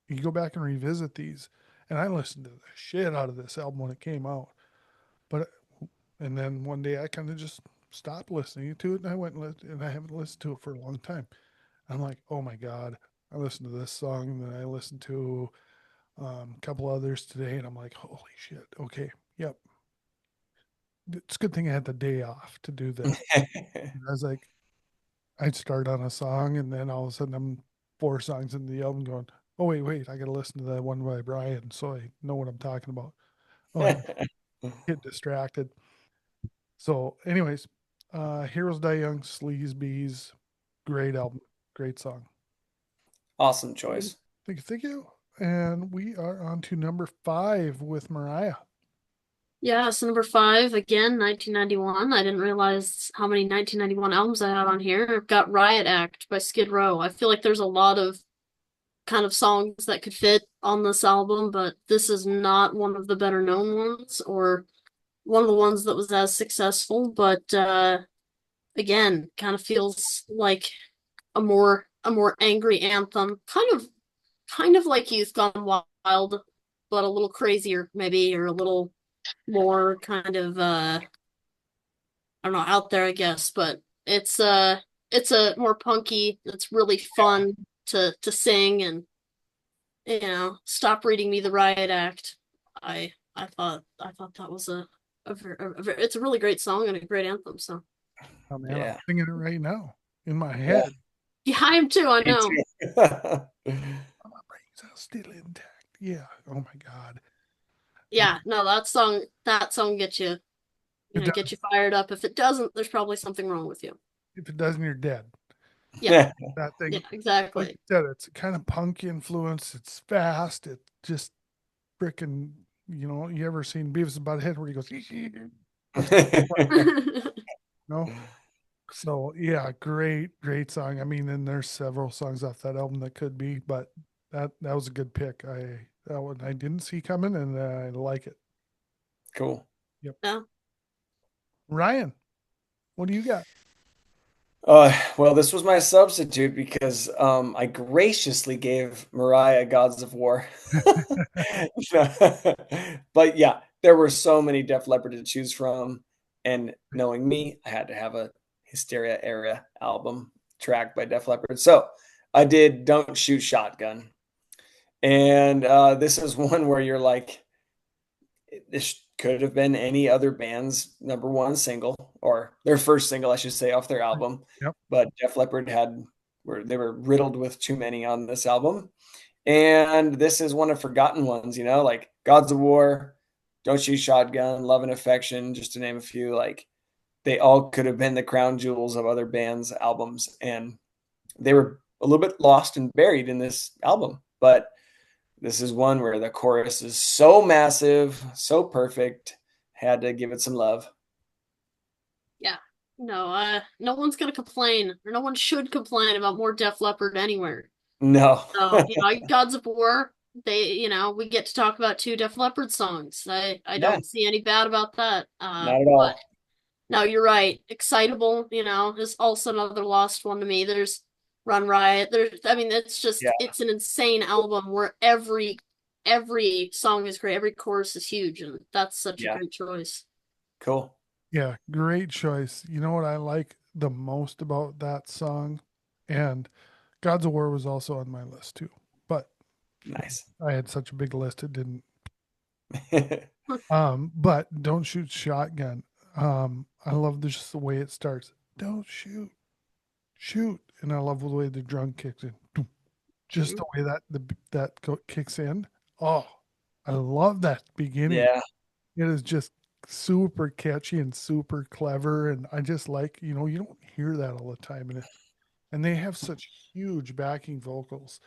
you go back and revisit these, and I listened to the shit out of this album when it came out. And then one day I kind of just stopped listening to it, and I went and I haven't listened to it for a long time. I'm like, oh my God, I listened to this song, and then I listened to a couple others today, and I'm like, holy shit, okay, yep. It's a good thing I had the day off to do this. I was like, I'd start on a song, and then all of a sudden I'm 4 songs into the album going, oh, wait, I got to listen to that one by Brian so I know what I'm talking about. Oh, I get distracted. So, anyways, Heroes Die Young, Sleazebees, great album, great song. Awesome choice. Thank you. And we are on to number 5 with Mariah. Yeah, so number 5, again, 1991. I didn't realize how many 1991 albums I had on here. I've got Riot Act by Skid Row. I feel like there's a lot of kind of songs that could fit on this album, but this is not one of the better known ones or one of the ones that was as successful. But again, kind of feels like a more angry anthem, kind of like Youth Gone Wild, but a little crazier maybe, or a little more kind of I don't know, out there, I guess, but it's a more punky. It's really fun to sing, and Stop Reading Me the Riot Act. I thought that was it's a really great song and a great anthem. So Oh man, I'm singing it right now in my head. Yeah, I am too. I know. My brains are still intact. Yeah. Oh my God. Yeah. No, that song gets you, get you fired up. If it doesn't, there's probably something wrong with you. If it doesn't, you're dead. Yeah. That thing. Yeah, exactly. Like you said, it's kind of punk influence. It's fast. It just freaking, you ever seen Beavis and Butthead where he goes, no? So yeah, great song. I mean, and there's several songs off that album that could be, but that was a good pick. That one I didn't see coming, and I like it. Cool. Yep. Yeah. Ryan, what do you got? Well, this was my substitute because I graciously gave Mariah Gods of War. But yeah, there were so many Def Leppard to choose from, and knowing me, I had to have a Hysteria era album track by Def Leppard. So I did Don't Shoot Shotgun. And this is one where you're like, this could have been any other band's number one single, or their first single, I should say, off their album. Yep. But Def Leppard they were riddled with too many on this album. And this is one of forgotten ones, like Gods of War, Don't Shoot Shotgun, Love and Affection, just to name a few. Like, they all could have been the crown jewels of other bands' albums. And they were a little bit lost and buried in this album. But this is one where the chorus is so massive, so perfect. Had to give it some love. Yeah. No one's gonna complain, or no one should complain about more Def Leppard anywhere. No. So, Gods of War, we get to talk about two Def Leppard songs. I Yeah. don't see any bad about that. Not at all. But no, you're right. Excitable, is also another lost one to me. There's Run Riot. It's an insane album where every song is great. Every chorus is huge, and that's such a great choice. Cool. Yeah, great choice. You know what I like the most about that song? And Gods of War was also on my list too. But nice. I had such a big list it didn't. But Don't Shoot Shotgun. I love just the way it starts. Don't shoot. Shoot. And I love the way the drum kicks in. Just the way that kicks in. Oh, I love that beginning. Yeah. It is just super catchy and super clever. And I just like, you don't hear that all the time. And they have such huge backing vocals.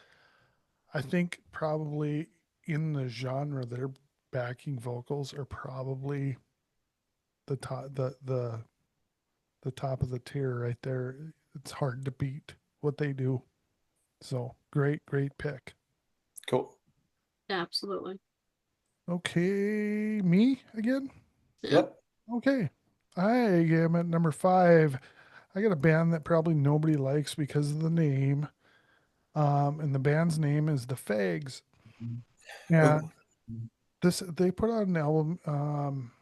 I think probably in the genre, their backing vocals are probably the top of the tier right there. It's hard to beat what they do. So great pick. Cool. Yeah, absolutely. Okay, me again? Yep. Okay. I am at number 5. I got a band that probably nobody likes because of the name. And the band's name is The Fags. Yeah. They put out an album.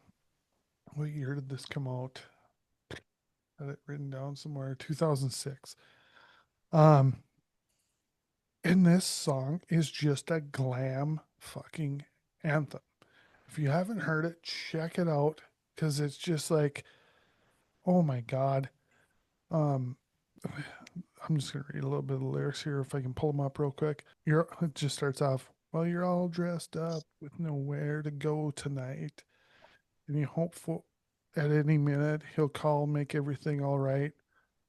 What year did this come out? Had it written down somewhere. 2006. And this song is just a glam fucking anthem. If you haven't heard it, check it out because it's just like, oh my God. I'm just gonna read a little bit of the lyrics here if I can pull them up real quick. It just starts off, well, you're all dressed up with nowhere to go tonight. And you hope for at any minute he'll call, make everything all right.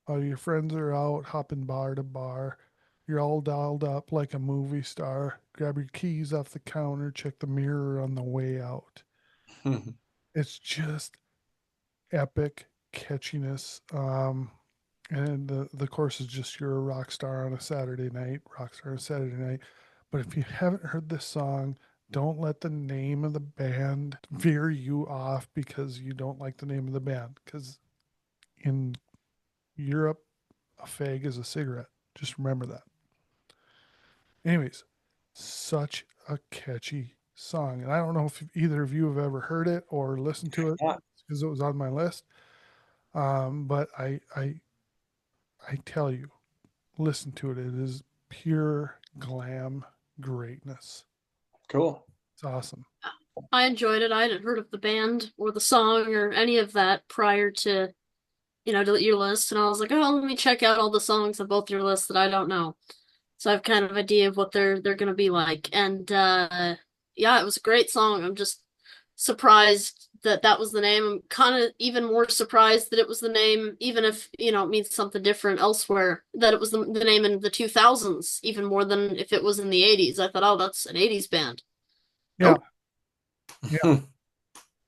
While your friends are out hopping bar to bar. You're all dolled up like a movie star. Grab your keys off the counter, check the mirror on the way out. It's just epic catchiness. And the course is just you're a rock star on a Saturday night, But if you haven't heard this song, don't let the name of the band veer you off because you don't like the name of the band. Because in Europe, a fag is a cigarette. Just remember that. Anyways, such a catchy song. And I don't know if either of you have ever heard it or listened to it because it was on my list. But I tell you, listen to it. It is pure glam greatness. Cool. It's awesome. I enjoyed it. I hadn't heard of the band or the song or any of that prior to, to your list. And I was like, oh, let me check out all the songs of both your lists that I don't know. So I have kind of an idea of what they're going to be like. And yeah, it was a great song. I'm just surprised that was the name. I'm kind of even more surprised that it was the name, even if, it means something different elsewhere, that it was the name in the 2000s, even more than if it was in the 80s. I thought, oh, that's an 80s band. Yeah. Nope. Yeah.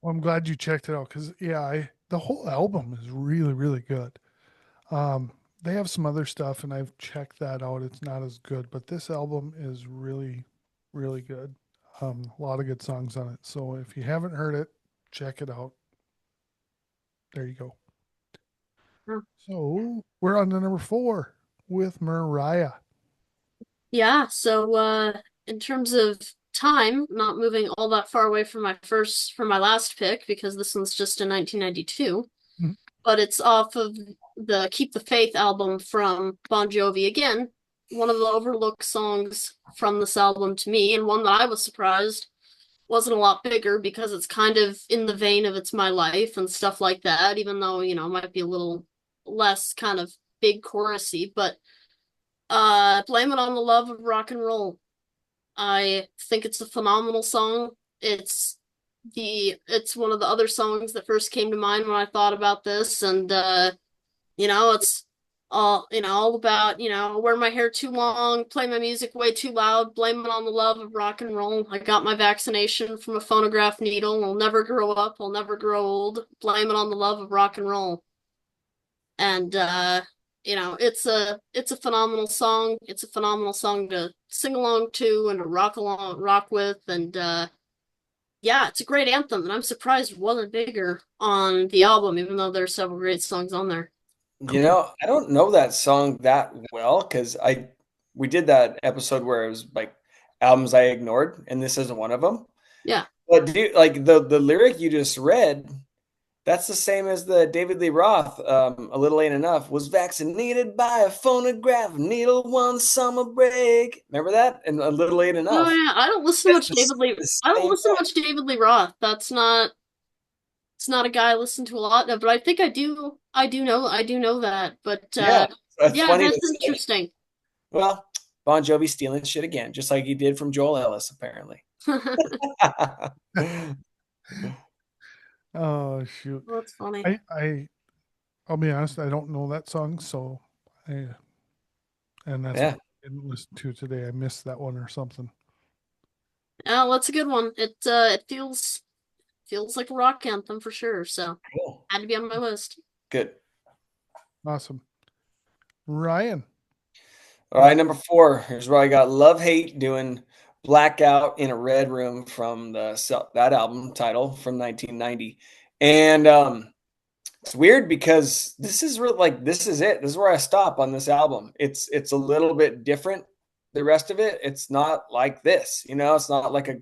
Well, I'm glad you checked it out because, the whole album is really, really good. They have some other stuff, and I've checked that out. It's not as good, but this album is really, really good. A lot of good songs on it. So if you haven't heard it, check it out. There you go. Hmm. So we're on to number 4 with Mariah. Yeah, so in terms of time, not moving all that far away from my last pick because this one's just in 1992, Mhm. but it's off of the Keep the Faith album from Bon Jovi again, one of the overlooked songs from this album to me, and one that I was surprised wasn't a lot bigger because it's kind of in the vein of It's My Life and stuff like that, even though, it might be a little less kind of big chorusy, but Blame It on the Love of Rock and Roll. I think it's a phenomenal song. It's one of the other songs that first came to mind when I thought about this, and it's all about, wear my hair too long, play my music way too loud, blame it on the love of rock and roll. I got my vaccination from a phonograph needle. I'll never grow up, I'll never grow old. Blame it on the love of rock and roll. And it's a phenomenal song. It's a phenomenal song to sing along to and to rock with, and yeah, it's a great anthem, and I'm surprised it wasn't bigger on the album, even though there's several great songs on there. I don't know that song that well because I we did that episode where it was like albums I ignored, and this isn't one of them. Yeah. But like the lyric you just read, that's the same as the David Lee Roth. A little ain't enough. Was vaccinated by a phonograph needle one summer break. Remember that? And a little ain't Oh enough. yeah, I don't listen to It's much David Lee. the I don't same listen to song. much David Lee Roth. It's not a guy I listen to a lot of, but I think I do know that. But Yeah, that's yeah, funny to that's say. interesting. Well, Bon Jovi stealing shit again, just like he did from Joel Ellis, apparently. Oh shoot. That's funny. I'll be honest, I don't know that song, so I and that's why Yeah, I didn't listen to it today. I missed that one or something. Oh, that's a good one. It feels like a rock anthem for sure. So cool. had to be on my list. Good. Awesome. Ryan. All right, number 4. Here's where I got Love Hate doing Blackout in a Red Room from that album title from 1990. And it's weird because this is really like this is it. This is where I stop on this album. It's a little bit different. The rest of it, it's not like this. It's not like a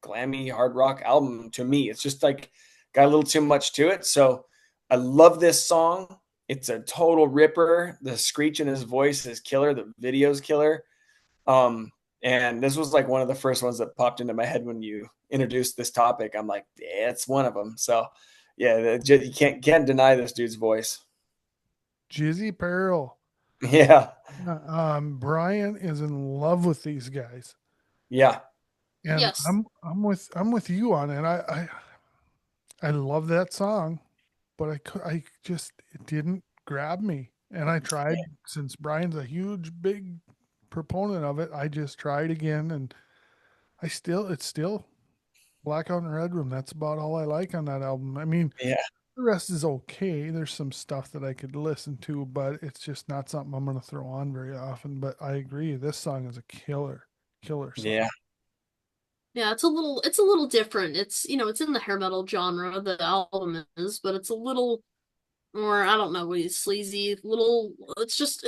glammy hard rock album to me. It's just like got a little too much to it. So I love this song. It's a total ripper. The screech in his voice is killer. The video's killer. And this was like one of the first ones that popped into my head when you introduced this topic. I'm like, yeah, it's one of them. So yeah, you can't deny this dude's voice. Jizzy Pearl. Yeah, Brian is in love with these guys. yeah, And Yes. I'm with you on it. I love that song, but I just it didn't grab me. And I tried since Brian's a huge big proponent of it. I just tried again, and it's still Blackout in the Red Room. That's about all I like on that album. I mean, yeah, the rest is okay. There's some stuff that I could listen to, but it's just not something I'm going to throw on very often. But I agree, this song is a killer song. yeah, Yeah, it's a little different. It's in the hair metal genre, the album is, but it's a little more, I don't know, sleazy, little it's just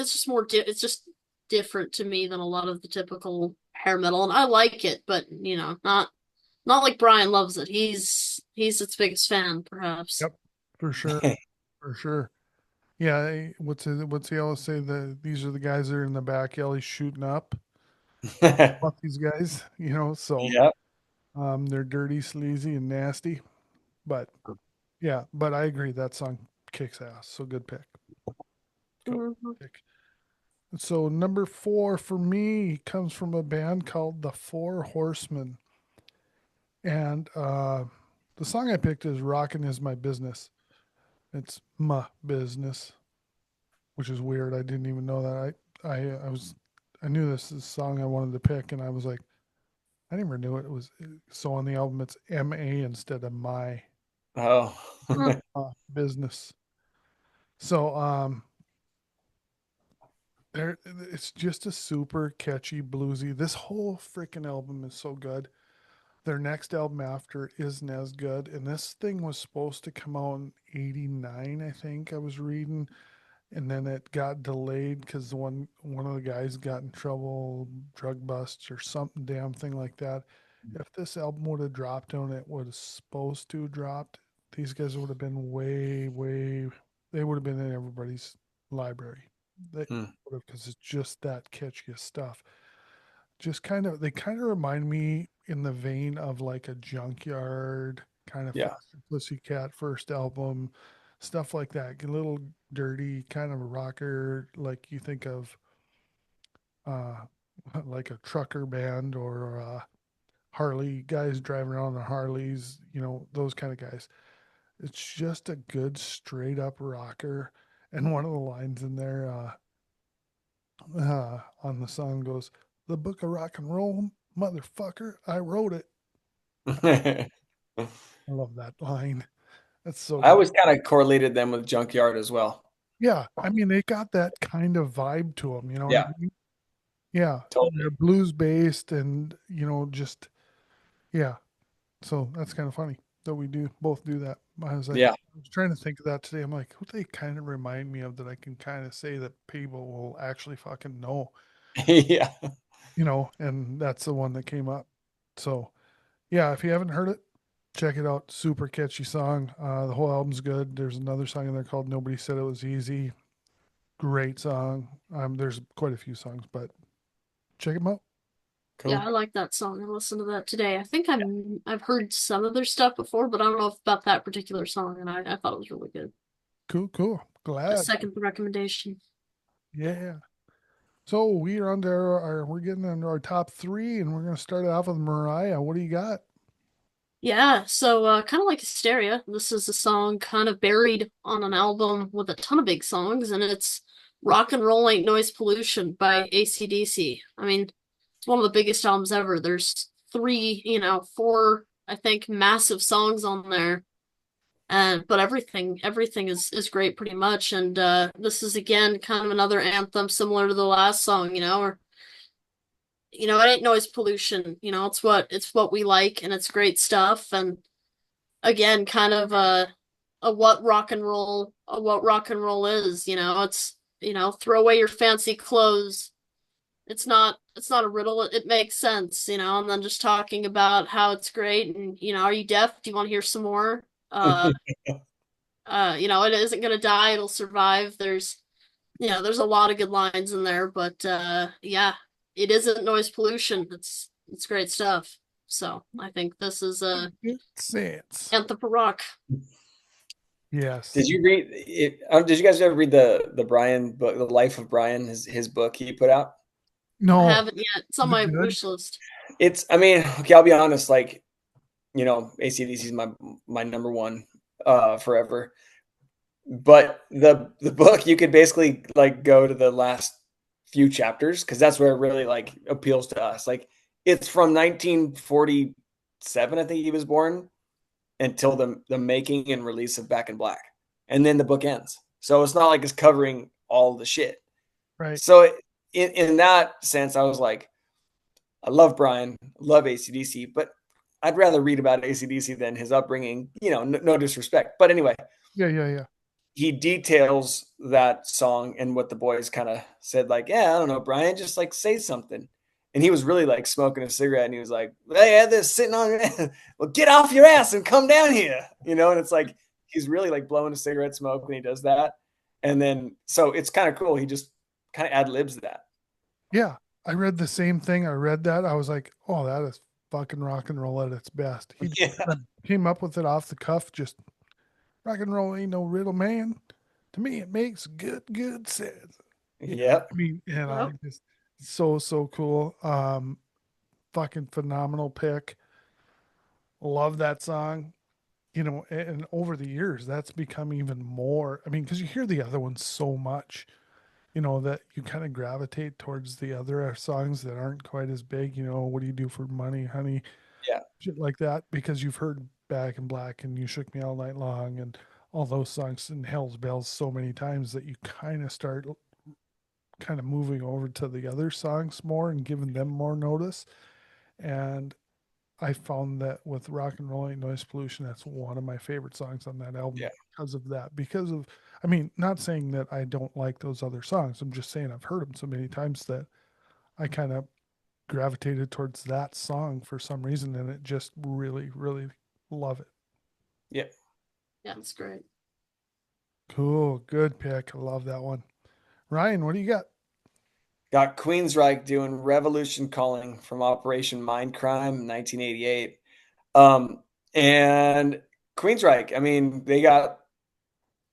different to me than a lot of the typical hair metal, and I like it, but not like Brian loves it. He's its biggest fan, perhaps. Yep, for sure, for sure. Yeah, what's he always say? These are the guys that are in the back alley shooting up. Fuck these guys, So yeah. they're dirty, sleazy, and nasty. But yeah, but I agree that song kicks ass. So good pick. Good Mhm. pick. So number 4 for me comes from a band called the Four Horsemen, and the song I picked is "Rockin' Is My Business." It's my business, which is weird. I didn't even know that. I knew this is a song I wanted to pick, and I was like, I never knew it was. So on the album, it's M.A. instead of my Oh, Mm. business. So There, it's just a super catchy bluesy. This whole freaking album is so good. Their next album after isn't as good, and this thing was supposed to come out in '89, I think I was reading, and then it got delayed because one of the guys got in trouble, drug busts or something, damn thing like that. If this album would have dropped when it was supposed to dropped, these guys would have been way. They would have been in everybody's library. They Hmm. would have, because it's just that catchy stuff. Just kind of, they kind of remind me in the vein of like a Junkyard kind of Yeah. Faster Pussycat first album, stuff like that. A little dirty, kind of a rocker, like you think of uh like a trucker band or Harley guys driving around on Harleys, those kind of guys. It's just a good straight up rocker. And one of the lines in there on the song goes, "The book of rock and roll, motherfucker, I wrote it." I I love that line. That's so good. always kind of correlated them with Junkyard as well. Yeah, I mean, they got that kind of vibe to them, you know what I Yeah, mean? Yeah, they're totally. blues based and, just, yeah. So that's kind of funny that we do both do that. Yeah. I was trying to think of that today. I'm like, what they kind of remind me of that I can kind of say that people will actually fucking know, Yeah. and that's the one that came up. So, yeah, if you haven't heard it, check it out. Super catchy song. The whole album's good. There's another song in there called "Nobody Said It Was Easy." Great song. There's quite a few songs, but check them out. Yeah, Cool. I like that song. I listened to that today. I think I've heard some of their stuff before, but I don't know about that particular song, and I thought it was really good. Cool. I Glad. second the recommendation. Yeah. So we are under we're getting into our top three, and we're gonna start it off with Mariah. What do you got? Yeah, so kind of like Hysteria, this is a song kind of buried on an album with a ton of big songs, and it's Rock and Roll Ain't Noise Pollution by AC/DC. I mean, it's one of the biggest albums ever. There's three, four, I think, massive songs on there. And but everything is great pretty much. And this is again kind of another anthem similar to the last song, or it ain't noise pollution, it's what we like and it's great stuff. And again, kind of what rock and roll is, it's throw away your fancy clothes. It's not a riddle, it makes sense, and then just talking about how it's great and are you deaf? Do you want to hear some more? It isn't gonna die, it'll survive. There's a lot of good lines in there, but yeah, it isn't noise pollution. It's great stuff. So I think this is a Good sense. anthem for rock. Yes. Did you read it? Did you guys ever read the Brian book, The Life of Brian, his book he put out? I No. haven't yet. It's on Is it my good? wish list. I mean, okay, I'll be honest, like, AC/DC is my number one forever. But the book, you could basically like go to the last few chapters because that's where it really like appeals to us. Like it's from 1947, I think he was born, until the making and release of Back in Black, and then the book ends. So it's not like it's covering all the shit. Right. So in that sense, I was like, I love Brian, love AC/DC, but I'd rather read about AC/DC than his upbringing. No disrespect, but anyway, Yeah. he details that song and what the boys kind of said, like, yeah, I don't know, Brian, just like say something. And he was really like smoking a cigarette and he was like, hey, I had this sitting on your ass. Well, get off your ass and come down here. And it's like he's really like blowing a cigarette smoke when he does that. And then so it's kind of cool. He just kind of ad libs that. Yeah. I read the same thing. I read that. I was like, oh, that is fucking rock and roll at its best. He Yeah. came up with it off the cuff, just rock and roll ain't no riddle, man. To me, it makes good sense. Yeah, Yep. I mean, and I Yep. just so cool. Fucking phenomenal pick. Love that song. And over the years, that's become even more. I mean, because you hear the other ones so much, that you kind of gravitate towards the other songs that aren't quite as big. What do you do for money, honey? Yeah. Shit like that, because you've heard Back in Black and You Shook Me All Night Long and all those songs and Hell's Bells so many times that you kind of start kind of moving over to the other songs more and giving them more notice. And I found that with Rock and Roll Ain't Noise Pollution, that's one of my favorite songs on that album Yeah. because of that. Because of, I mean, not saying that I don't like those other songs. I'm just saying I've heard them so many times that I kind of gravitated towards that song for some reason, and it just really, really love it. Yeah. Yeah, that's great. Cool. Good pick. I love that one. Ryan, what do you got? Got Queensryche doing Revolution Calling from Operation Mindcrime, 1988. And Queensryche, I mean, they got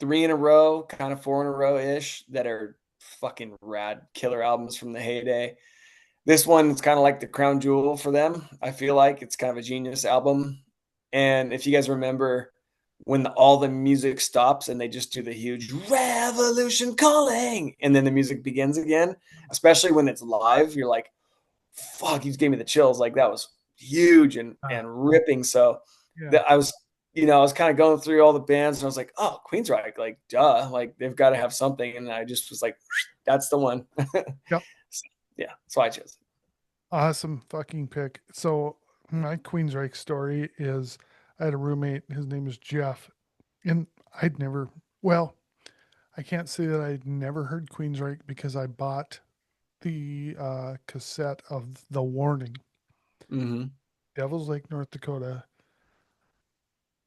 3 in a row, kind of 4 in a row ish, that are fucking rad killer albums from the heyday. This one's kind of like the crown jewel for them. I feel like it's kind of a genius album. And if you guys remember when all the music stops and they just do the huge Revolution Calling, and then the music begins again, especially when it's live, you're like, fuck, you just gave me the chills. Like that was huge and ripping. So Yeah. I was, I was kind of going through all the bands and I was like, oh, Queensryche, like duh, like they've got to have something. And I just was like, that's the one. Yep. So, yeah. So I chose. Awesome fucking pick. So my Queensryche story is I had a roommate, his name is Jeff, and I'd never, well, I can't say that I'd never heard Queensryche because I bought the cassette of The Warning, Mm-hmm. Devil's Lake, North Dakota,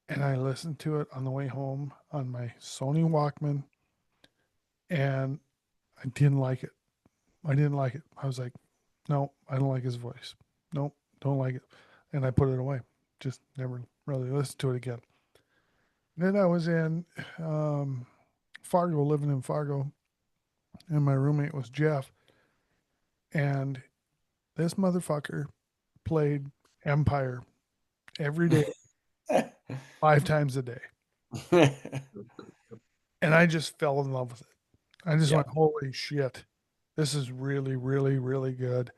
and I listened to it on the way home on my Sony Walkman, and I didn't like it. I didn't like it. I was like, no, I don't like his voice. Nope, don't like it. And I put it away. Just never really listened to it again. Then I was in Fargo, living in Fargo, and my roommate was Jeff. And this motherfucker played Empire every day, 5 times a day. And I just fell in love with it. I just went, holy shit, this is really, really, really good.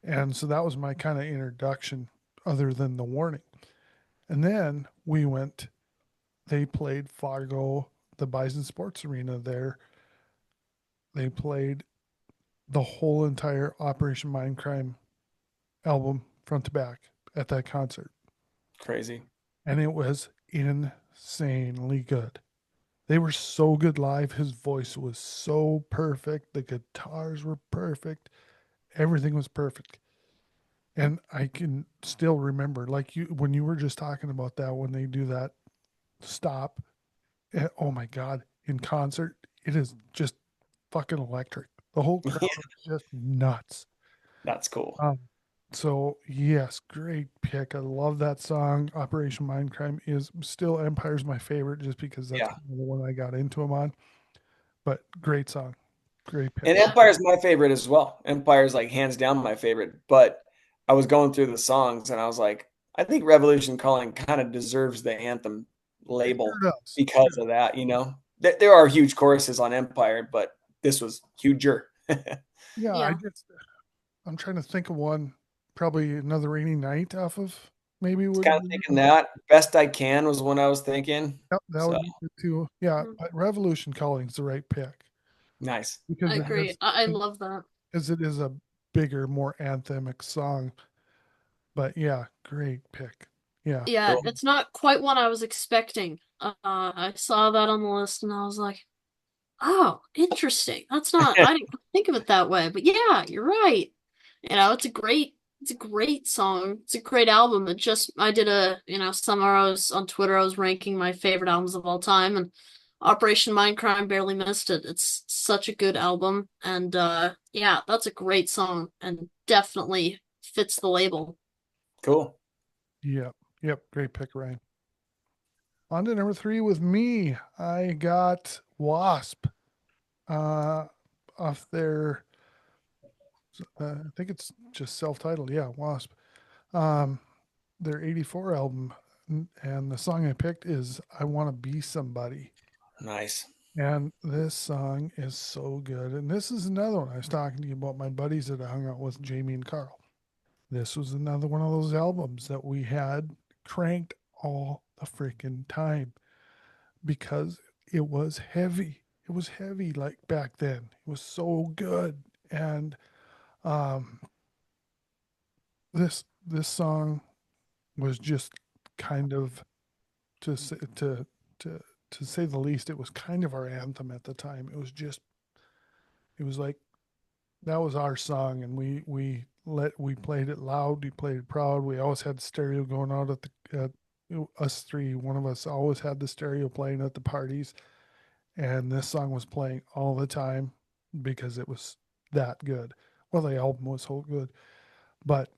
And so that was my kind of introduction, other than The Warning. And then they played Fargo, the Bison Sports Arena there. They played the whole entire Operation Mindcrime album front to back at that concert. Crazy. And it was insanely good. They were so good live. His voice was so perfect. The guitars were perfect. Everything was perfect. And I can still remember, like when you were just talking about that, when they do that stop, oh my God, in concert, it is just fucking electric. The whole crowd is just nuts. That's cool. So yes, great pick. I love that song. Operation Mindcrime is still Empire's my favorite, just because that's kind of the one I got into him on. But great song, great pick. And Empire's my favorite as well. Empire's like hands down my favorite. But I was going through the songs and I was like, I think Revolution Calling kind of deserves the anthem label because of that. There are huge choruses on Empire, but this was huger. Yeah. I'm trying to think of one. Probably Another Rainy Night off of maybe would kind of thinking that Best I Can was one I was thinking. Yep, that would be good too. Yeah, but Revolution Calling is the right pick. Nice. Because I agree. I love that. Because it is a bigger, more anthemic song. But yeah, great pick. Yeah. Yeah, it's not quite what I was expecting. I saw that on the list and I was like, oh, interesting. That's not, I didn't think of it that way, but yeah, you're right. It's a great song. It's a great album. I did somewhere I was on Twitter, I was ranking my favorite albums of all time, and Operation Mindcrime barely missed it. It's such a good album. And, yeah, that's a great song and definitely fits the label. Cool. Yep. Great pick, Ryan. On to number 3 with me. I got Wasp off their, I think it's just self-titled. Yeah, Wasp. Their 84 album. And the song I picked is I Want to Be Somebody. Nice. And this song is so good. And this is another one. I was talking to you about my buddies that I hung out with, Jamie and Carl. This was another one of those albums that we had cranked all the freaking time because it was heavy. it was heavy like back then. It was so good. And um, this song was just kind of to say, to to say the least, it was kind of our anthem at the time. It was like that was our song, and we played it loud, we played it proud. We always had stereo going out at the us three. One of us always had the stereo playing at the parties, and this song was playing all the time because it was that good. Well, the album was so good, but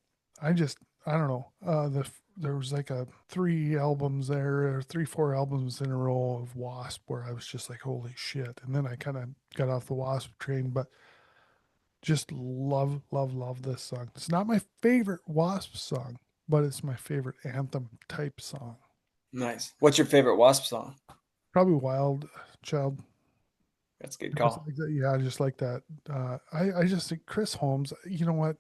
I just I don't know. There was like a three albums there, or three four albums in a row of Wasp where I was just like, holy shit. And then I kind of got off the Wasp train, but just love this song. It's not my favorite Wasp song, but it's my favorite anthem type song. Nice. What's your favorite Wasp song? Probably Wild Child. That's a good call. Yeah, I just like that. I just think Chris Holmes, you know what?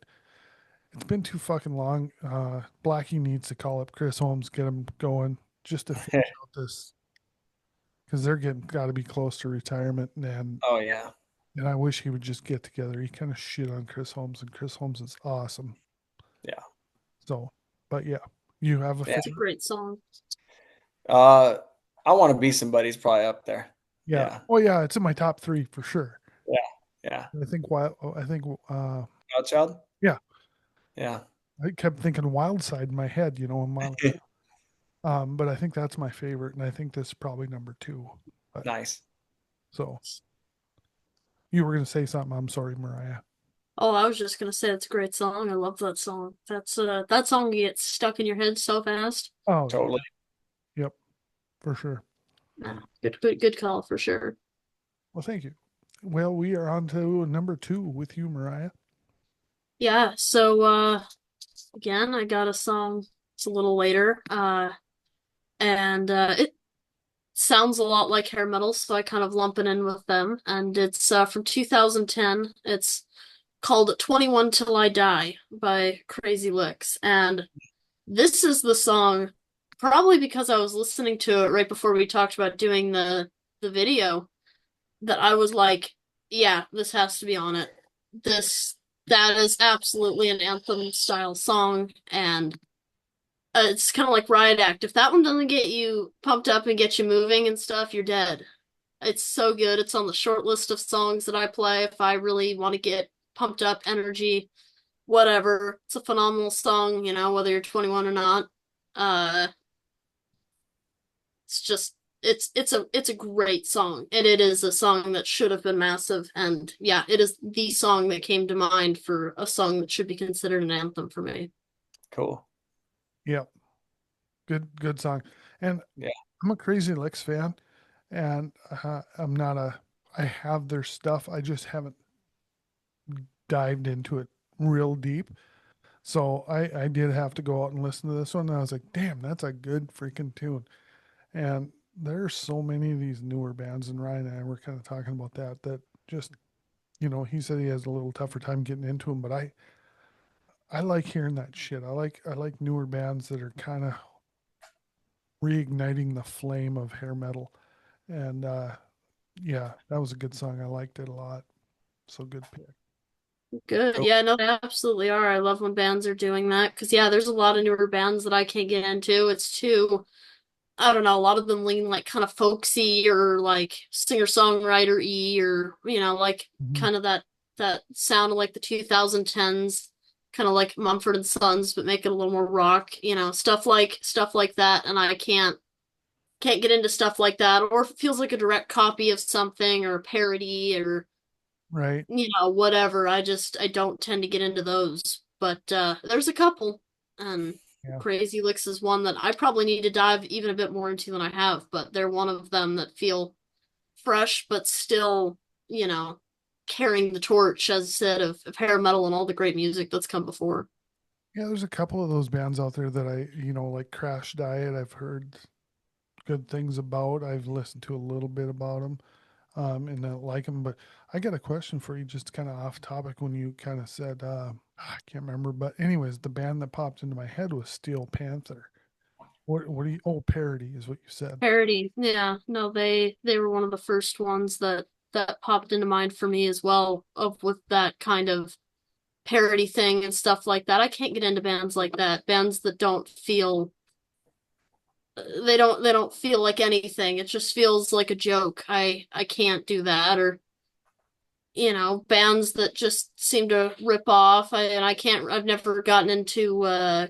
It's been too fucking long. Blackie needs to call up Chris Holmes, get him going just to finish out this because they're getting got to be close to retirement. Oh yeah. And I wish he would just get together. He kind of shit on Chris Holmes, and Chris Holmes is awesome. Yeah. So, but yeah, you have a Yeah. It's a great song. I Want to Be Somebody's probably up there. Yeah. Yeah. Oh yeah, it's in my top three for sure. Yeah. Yeah. I think Wild. Wild Child. Yeah. Yeah. I kept thinking Wild Side in my head, you know, but I think that's my favorite, and I think this is probably number two. But, Nice. so you were gonna say something? I'm sorry, Mariah. Oh, I was just gonna say it's a great song. I love that song. That song gets stuck in your head so fast. Oh, Totally. yep, for sure. Yeah, good call for sure. Well, thank you. Well, we are on to number two with you, Mariah. Yeah, so again, I got a song. It's a little later. And it sounds a lot like hair metal, so I kind of lump it in with them. And it's from 2010. It's called 21 Till I Die by Crazy Licks. And this is the song, probably because I was listening to it right before we talked about doing the video, that I was like, yeah, this has to be on it. That is absolutely an anthem style song, and it's kind of like Riot Act. If that one doesn't get you pumped up and get you moving and stuff, you're dead. It's so good. It's on the short list of songs that I play if I really want to get pumped up, energy, whatever. It's a phenomenal song, you know, whether you're 21 or not. Uh, it's just it's a great song, and it is a song that should have been massive. And yeah, it is the song that came to mind for a song that should be considered an anthem for me. Cool. Yep, good song. And Yeah. I'm a Crazy Licks fan, and I'm not a. I have their stuff. I just haven't dived into it real deep. So I did have to go out and listen to this one. And I was like, damn, that's a good freaking tune. And there's so many of these newer bands, and Ryan and I were kind of talking about that just, you know, he said he has a little tougher time getting into them, but I like hearing that shit. I like newer bands that are kind of reigniting the flame of hair metal. And yeah, that was a good song. I liked it a lot. So good pick. Good. Yeah, no, they absolutely are. I love when bands are doing that because, yeah, there's a lot of newer bands that I can't get into. It's too, I don't know, a lot of them lean like kind of folksy or like singer-songwriter-y or, you know, like kind of that sound of like the 2010s, kind of like Mumford and Sons, but make it a little more rock, you know, stuff like that. And I can't get into stuff like that, or if it feels like a direct copy of something or a parody or Right. you know, whatever. I don't tend to get into those. But there's a couple. And Yeah. Crazy Licks is one that I probably need to dive even a bit more into than I have, but they're one of them that feel fresh but still, you know, carrying the torch, as I said, of hair metal and all the great music that's come before. Yeah, there's a couple of those bands out there that like Crash Diet, I've heard good things about. I've listened to a little bit about them. And I like them. But I got a question for you, just kind of off topic when you kind of said, I can't remember, but anyways, the band that popped into my head was Steel Panther. What do you, oh, Parody is what you said. Parody, yeah. No, they were one of the first ones that that popped into mind for me as well, of with that kind of parody thing and stuff like that. I can't get into bands like that. Bands that don't feel they don't feel like anything. It just feels like a joke. I can't do that. Or bands that just seem to rip off. I've never gotten into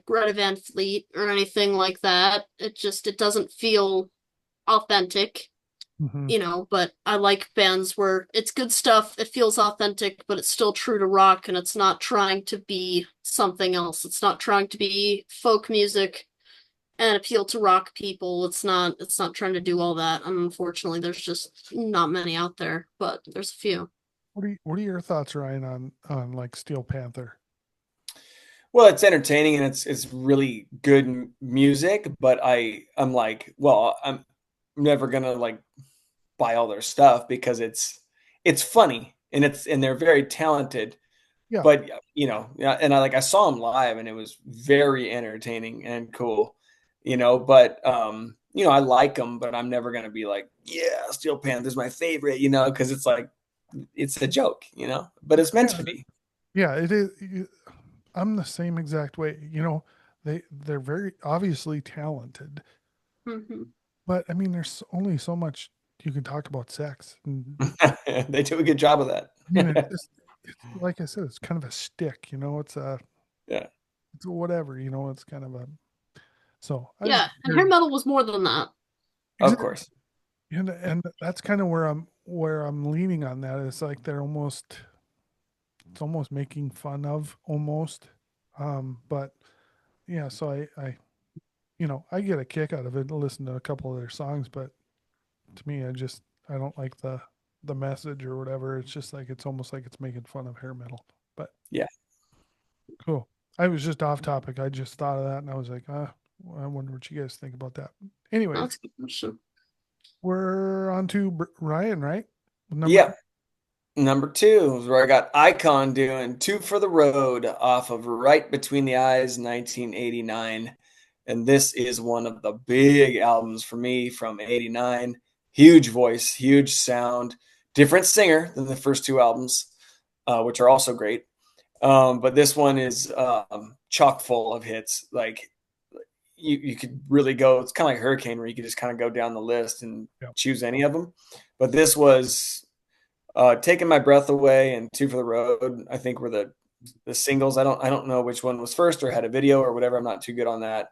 Greta Van Fleet or anything like that. It doesn't feel authentic. Hmm. But I like bands where it's good stuff, it feels authentic, but it's still true to rock and it's not trying to be something else. It's not trying to be folk music and appeal to rock people. It's not trying to do all that. And unfortunately, there's just not many out there, but there's a few. What are your thoughts, Ryan, on like Steel Panther? Well, it's entertaining and it's really good music, but I'm like, well, I'm never gonna like buy all their stuff because it's funny and they're very talented. Yeah. But yeah, and I saw them live and it was very entertaining and cool, But I like them, but I'm never gonna be like, yeah, Steel Panther's my favorite, because it's like it's a joke, but it's meant Yeah. to be. Yeah, it is. I'm the same exact way. They're very obviously talented, Hmm. but I mean, there's only so much you can talk about sex. And They do a good job of I mean, that. it's like I said, it's kind of a stick. Yeah, It's a whatever. It's kind of a. So I just Yeah, and hair metal was more than that. of exactly, course. and that's kind of where I'm leaning on that. It's like it's almost making fun of almost, but yeah. So I get a kick out of it. Listen to a couple of their songs, but to me, I don't like the message or whatever. It's just like it's almost like it's making fun of hair metal. But Yeah. cool. I was just off topic. I just thought of that, and I was like, I wonder what you guys think about that. Anyways, That's a good question. we're on to Ryan, right? Number Yeah. Number two is where I got Icon doing Two for the Road off of Right Between the Eyes, 1989. And this is one of the big albums for me from 89. Huge voice, huge sound, different singer than the first two albums, which are also great. But this one is chock full of hits. Like you could really go, it's kind of like Hurricane where you could just kind of go down the list and yeah, choose any of them. But this was Taking My Breath Away and Two for the Road, I think were the singles. I don't know which one was first or had a video or whatever. I'm not too good on that.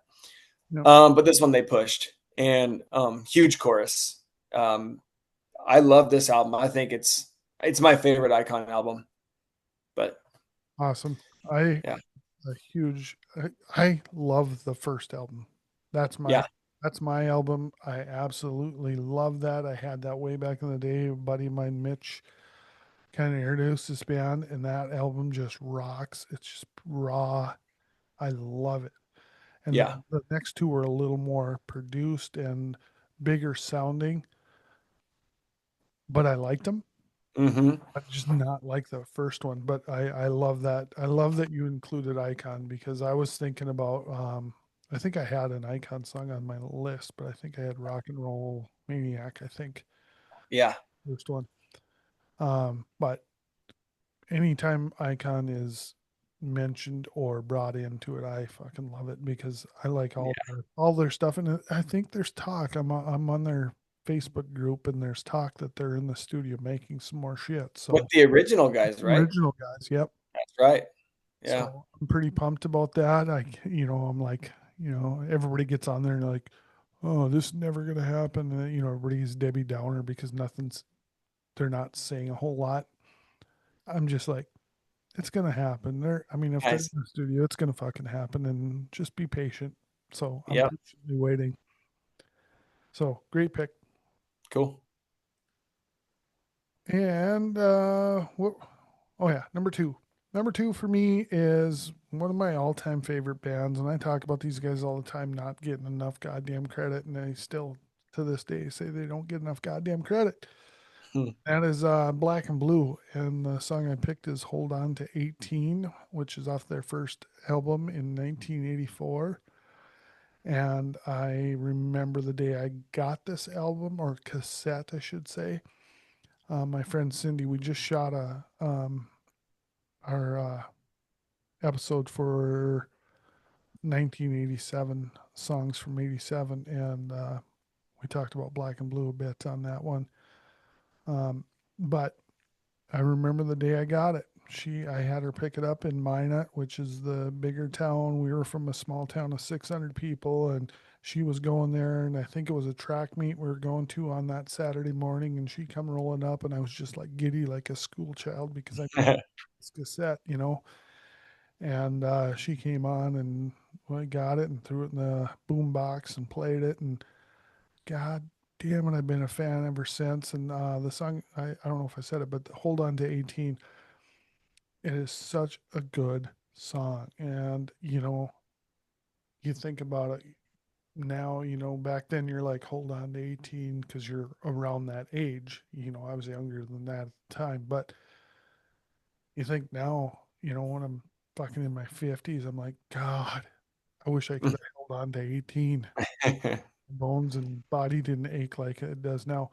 yeah, But this one they pushed and huge chorus. Um, I love this album. I think it's my favorite Icon album. But awesome. I yeah, a huge. I love the first album. That's my yeah, that's my album. I absolutely love that. I had that way back in the day. A buddy of mine, Mitch, kind of introduced this band, and that album just rocks. It's just raw. I love it. And yeah. the next two were a little more produced and bigger sounding, but I liked them. Hmm. I just not like the first one, but I love that. I love that you included Icon because I was thinking about I think I had an Icon song on my list, but I think I had Rock and Roll Maniac, I think, Yeah, first one. But anytime Icon is mentioned or brought into it, I fucking love it because I like yeah. all their stuff. And I think there's talk. I'm on their Facebook group, and there's talk that they're in the studio making some more shit. With So the original guys, right? original guys, yep. That's right. Yeah. So I'm pretty pumped about that. I'm like, everybody gets on there and like, oh, this is never gonna happen. And, everybody's Debbie Downer because they're not saying a whole lot. I'm just like, it's gonna happen. I mean, if they're in Nice. the studio, it's gonna fucking happen, and just be patient. So I'm Yep. patiently waiting. So great pick. Cool. And what? Oh yeah, number two. Number two for me is one of my all-time favorite bands, and I talk about these guys all the time, not getting enough goddamn credit, and they still to this day say they don't get enough goddamn credit. Hmm. That is Black and Blue, and the song I picked is "Hold On to 18," which is off their first album in 1984. And I remember the day I got this album or cassette, I should say. My friend Cindy, we just shot our episode for 1987 songs from 87, and we talked about Black and Blue a bit on that one. But I remember the day I got it. I had her pick it up in Minot, which is the bigger town. We were from a small town of 600 people, and she was going there, and I think it was a track meet we were going to on that Saturday morning, and she come rolling up, and I was just like giddy like a school child because I this cassette, and she came on, and I got it and threw it in the boom box and played it, and God damn it, I've been a fan ever since. And the song, I don't know if I said it, but Hold On to 18, it is such a good song. And, you think about it now, back then you're like, hold on to 18 because you're around that age. I was younger than that at the time. But you think now, when I'm fucking in my 50s, I'm like, God, I wish I could have held on to 18. Bones and body didn't ache like it does now.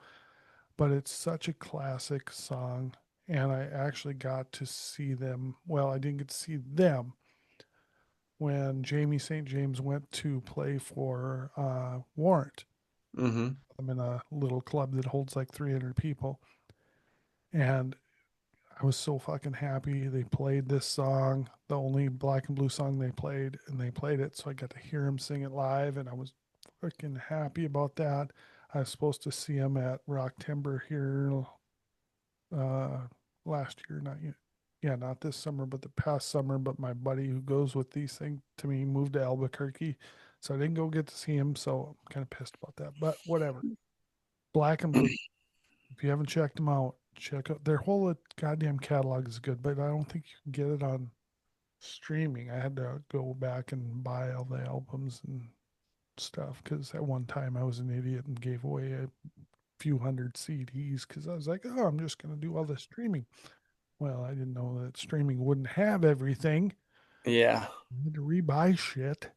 But it's such a classic song. And I actually got to see them. Well, I didn't get to see them when Jamie St. James went to play for Warrant. Mm-hmm. I'm in a little club that holds like 300 people. And I was so fucking happy. They played this song, the only Black and Blue song they played, and they played it. So I got to hear him sing it live, and I was freaking happy about that. I was supposed to see him at Rock Timber here uh, last year, not yet. Yeah, not this summer, but the past summer. But my buddy who goes with these things to me moved to Albuquerque, so I didn't go get to see him. So I'm kind of pissed about that. But whatever. Black and Blue. If you haven't checked them out, check out their whole goddamn catalog is good. But I don't think you can get it on streaming. I had to go back and buy all the albums and stuff because at one time I was an idiot and gave away a few hundred CDs because I was like, oh, I'm just going to do all the streaming. Well, I didn't know that streaming wouldn't have everything. Yeah. I had to rebuy shit,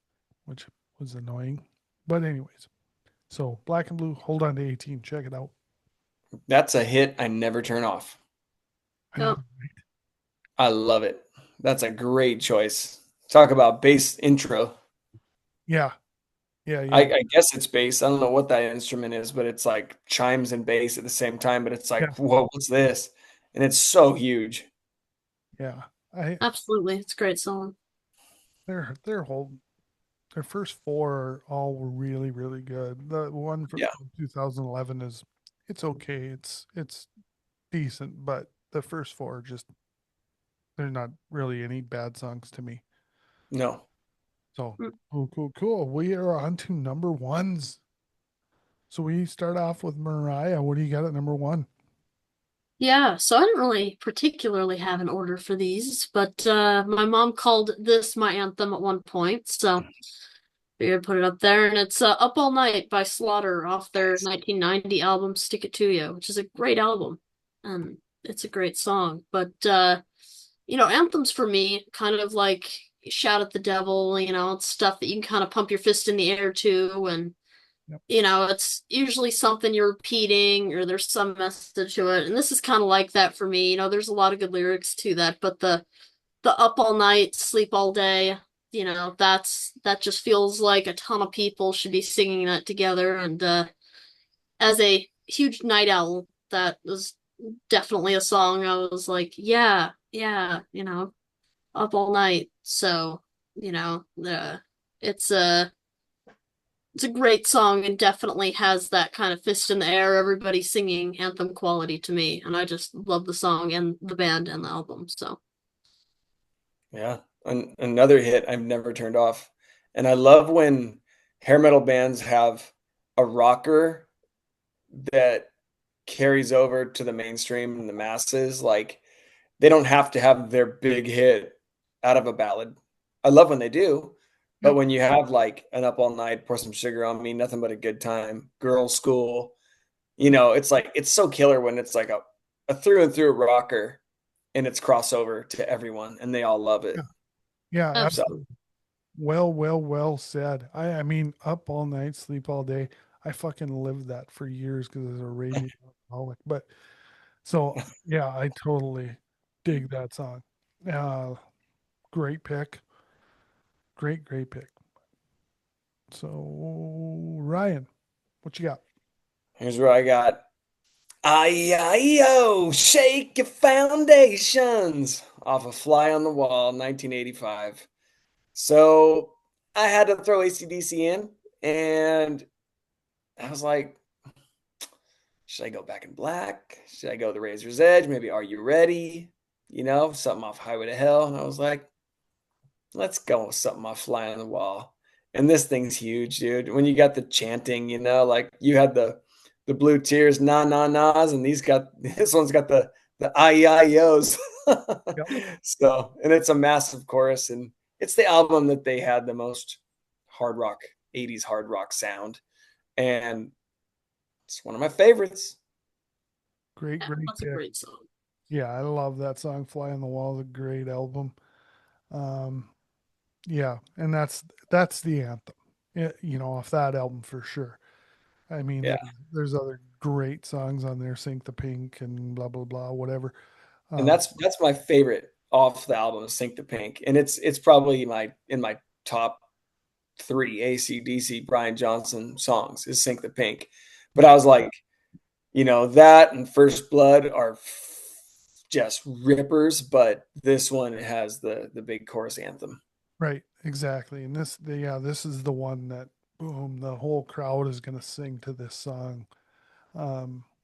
which was annoying. But anyways, so Black and Blue, hold on to 18. Check it out. That's a hit I never turn off. I know. I love it. That's a great choice. Talk about bass intro. Yeah. Yeah. I guess it's bass. I don't know what that instrument is, but it's like chimes and bass at the same time. But it's Yeah. like, whoa, what's this? And it's so huge. Yeah. Absolutely. It's a great song. Their first four all were really, really good. The one from 2011 it's okay. It's decent, but the first four just they're not really any bad songs to me. No. So cool. We are on to number ones. So we start off with Mariah. What do you got at number one? Yeah, so I didn't really particularly have an order for these, but my mom called this my anthem at one point, so figured I'd put it up there, and it's Up All Night by Slaughter off their 1990 album Stick It To You, which is a great album, and it's a great song. But anthems for me, kind of like Shout at the Devil, it's stuff that you can kind of pump your fist in the air to, and Yep. it's usually something you're repeating or there's some message to it. And this is kind of like that for me. There's a lot of good lyrics to that, but the up all night, sleep all day, that just feels like a ton of people should be singing that together. And as a huge night owl, that was definitely a song I was like, yeah, up all night. So, it's a great song and definitely has that kind of fist in the air, everybody singing anthem quality to me. And I just love the song and the band and the album. So, Yeah. Another hit I've never turned off. And I love when hair metal bands have a rocker that carries over to the mainstream and the masses. Like they don't have to have their big hit out of a ballad. I love when they do, but Yep. when you have like an Up All Night, Pour Some Sugar on Me, Nothing But a Good Time, Girls School, it's like it's so killer when it's like a through and through rocker and it's crossover to everyone and they all love it. Yeah, So absolutely. Well said. I mean, up all night, sleep all day. I fucking lived that for years because I was a raging alcoholic. But So yeah, I totally dig that song. Uh, great pick. Great pick. So Ryan, what you got? Here's where I got I-I-O, shake your foundations off of Fly on the Wall, 1985. So I had to throw AC/DC in, and I was like, should I go Back in Black? Should I go The Razor's Edge? Maybe Are You Ready? Something off Highway to Hell. And I was like, let's go with something off Fly on the Wall. And this thing's huge, dude. When you got the chanting, like you had the Blue Tears, na na nas, and this one's got the I-E-I-O's. Yep. So, and it's a massive chorus, and it's the album that they had the most hard rock, 80s hard rock sound. And it's one of my favorites. Great That's a pick. great song. Yeah, I love that song. Fly on the Wall is a great album. Yeah, and that's the anthem. Off that album for sure. I mean, Yeah. there's other great songs on there, Sink the Pink and blah blah blah, whatever. And that's my favorite off the album, Sink the Pink. And it's probably in my top 3 AC/DC Brian Johnson songs is Sink the Pink. But I was like, that and First Blood are just rippers, but this one has the big chorus anthem. Right, exactly. And this is the one that boom, the whole crowd is going to sing to this song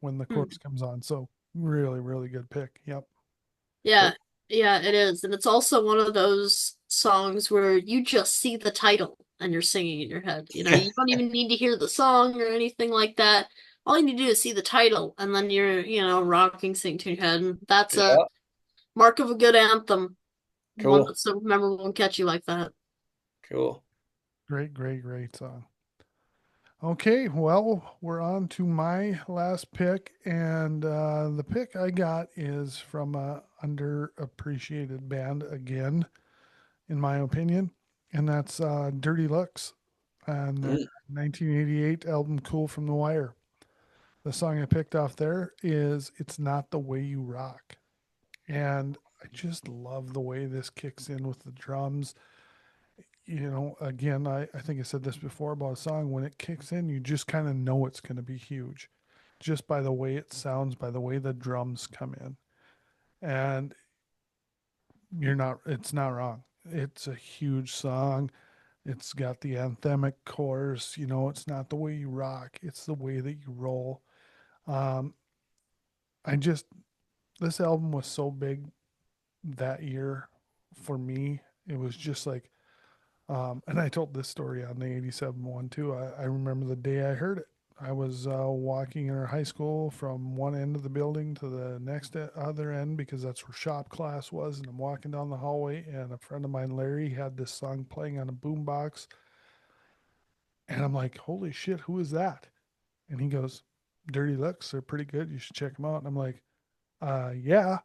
when the chorus comes on. So really, really good pick. Yep. Yeah, yeah, it is. And it's also one of those songs where you just see the title and you're singing in your head. You don't even need to hear the song or anything like that. All you need to do is see the title and then you're, rocking, singing to your head. And that's a mark of a good anthem. Cool. One that's so memorable and catchy like that. Cool. Great song. Okay, well, we're on to my last pick, and the pick I got is from a underappreciated band again, in my opinion, and that's Dirty Looks and their 1988 album "Cool from the Wire." The song I picked off there is "It's Not the Way You Rock," and I just love the way this kicks in with the drums. Again, I think I said this before about a song. When it kicks in, you just kind of know it's going to be huge just by the way it sounds, by the way the drums come in. And it's not wrong. It's a huge song. It's got the anthemic chorus. It's not the way you rock, it's the way that you roll. Um, this album was so big that year for me. It was just like, and I told this story on the 87 one too. I remember the day I heard it. I was walking in our high school from one end of the building to the next other end because that's where shop class was. And I'm walking down the hallway, and a friend of mine, Larry, had this song playing on a boombox. And I'm like, holy shit, who is that? And he goes, Dirty Looks. They're pretty good. You should check them out. And I'm like, yeah.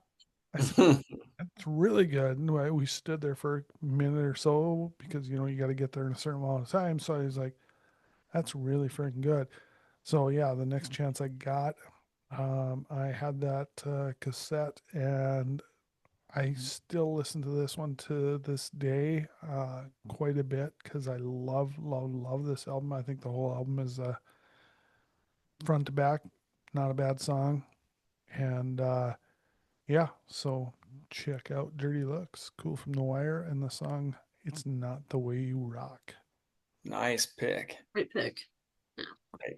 I said, that's really good. And we stood there for a minute or so because, you got to get there in a certain amount of time. So I was like, that's really freaking good. So yeah, the next chance I got, I had that cassette, and I still listen to this one to this day quite a bit because I love this album. I think the whole album is front to back, not a bad song. And yeah, so check out Dirty Looks, Cool from the Wire, and the song It's Not the Way You Rock. Nice pick. Great pick.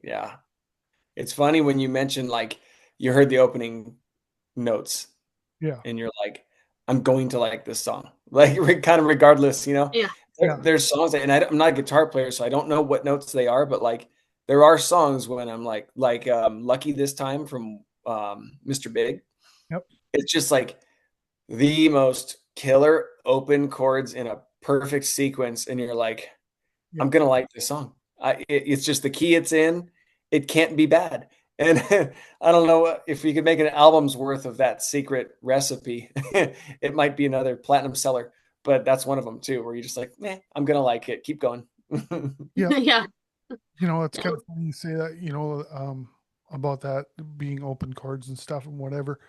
Yeah. It's funny when you mentioned like you heard the opening notes. Yeah. And you're like, I'm going to like this song. Like kind of regardless, Yeah. There's songs and I'm not a guitar player, so I don't know what notes they are, but like there are songs when I'm like Lucky This Time from Mr. Big. Yep. It's just like the most killer open chords in a perfect sequence, and you're like, Yep. I'm gonna like this song. It's just the key it's in. It can't be bad. And I don't know if you could make an album's worth of that secret recipe. It might be another platinum seller, but that's one of them too, where you're just like, I'm gonna like it. Keep going. Yeah. Yeah. It's kind of funny you say that. about that being open chords and stuff and whatever.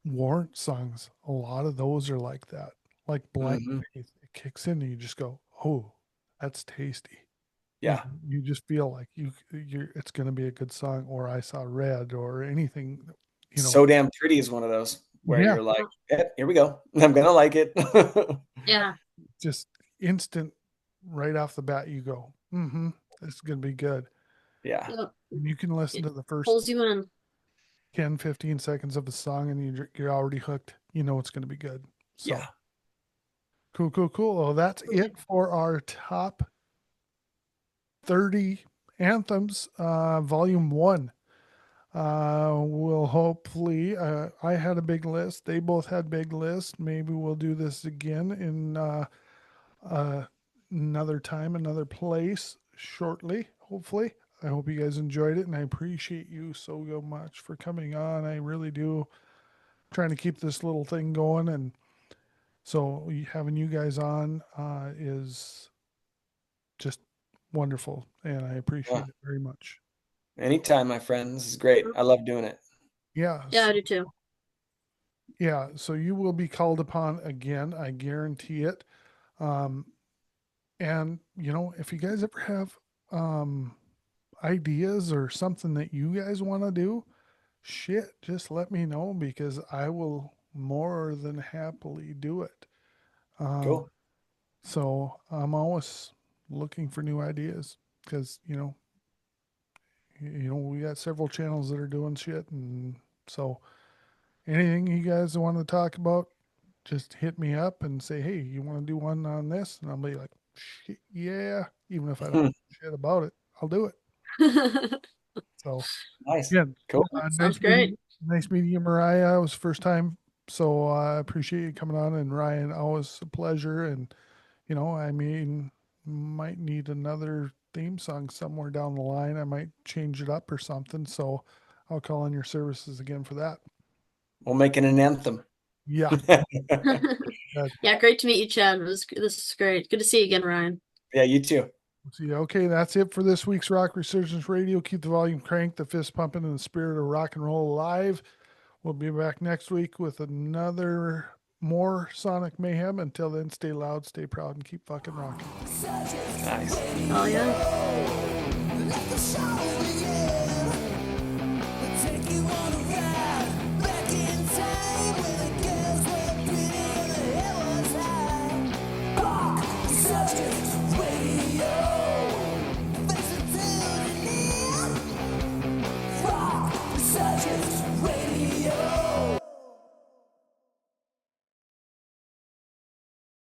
Warrant songs, a lot of those are like that. Like Blind Faith, it kicks in and you just go, oh, that's tasty. Yeah. You just feel like it's going to be a good song, or I Saw Red, or anything, So Damn Pretty is one of those where Yeah. you're like, here we go. I'm going to like it. Yeah. Just instant right off the bat, you go, this is going to be good. Yeah. Yep. And you can listen to the first Pulls you in. 10, 15 seconds of a song and you're already hooked. You know it's going to be good. So Yeah. Cool. Well, that's it for our top 30 anthems, volume 1. We'll hopefully, I had a big list. They both had big lists. Maybe we'll do this again in another time, another place shortly, hopefully. I hope you guys enjoyed it, and I appreciate you so much for coming on. I really do. Trying to keep this little thing going, and so having you guys on is just wonderful, and I appreciate it very much. Anytime, my friend. This is great. I love doing it. Yeah. Yeah, I do too. Yeah, so you will be called upon again. I guarantee it. And if you guys ever have ideas or something that you guys want to do, just let me know, because I will more than happily do it. Cool. So I'm always looking for new ideas, because we got several channels that are doing shit, and so anything you guys want to talk about, just hit me up and say, hey, you want to do one on this? And I'll be like, shit, yeah. Even if I don't know shit about it, I'll do it. So nice. Yeah, Cool. Sounds great. Nice meeting you, Mariah. It was the first time, so I appreciate you coming on. And Ryan, always a pleasure. And might need another theme song somewhere down the line. I might change it up or something. So I'll call on your services again for that. We'll make it an anthem. Yeah. Yeah, great to meet you, Chad. This is great. Good to see you again, Ryan. Yeah, you too. See, okay, that's it for this week's Rock Resurgence Radio. Keep the volume cranked, the fist pumping, and the spirit of rock and roll alive. We'll be back next week with more Sonic Mayhem. Until then, stay loud, stay proud, and keep fucking rocking. Nice. Oh, yeah.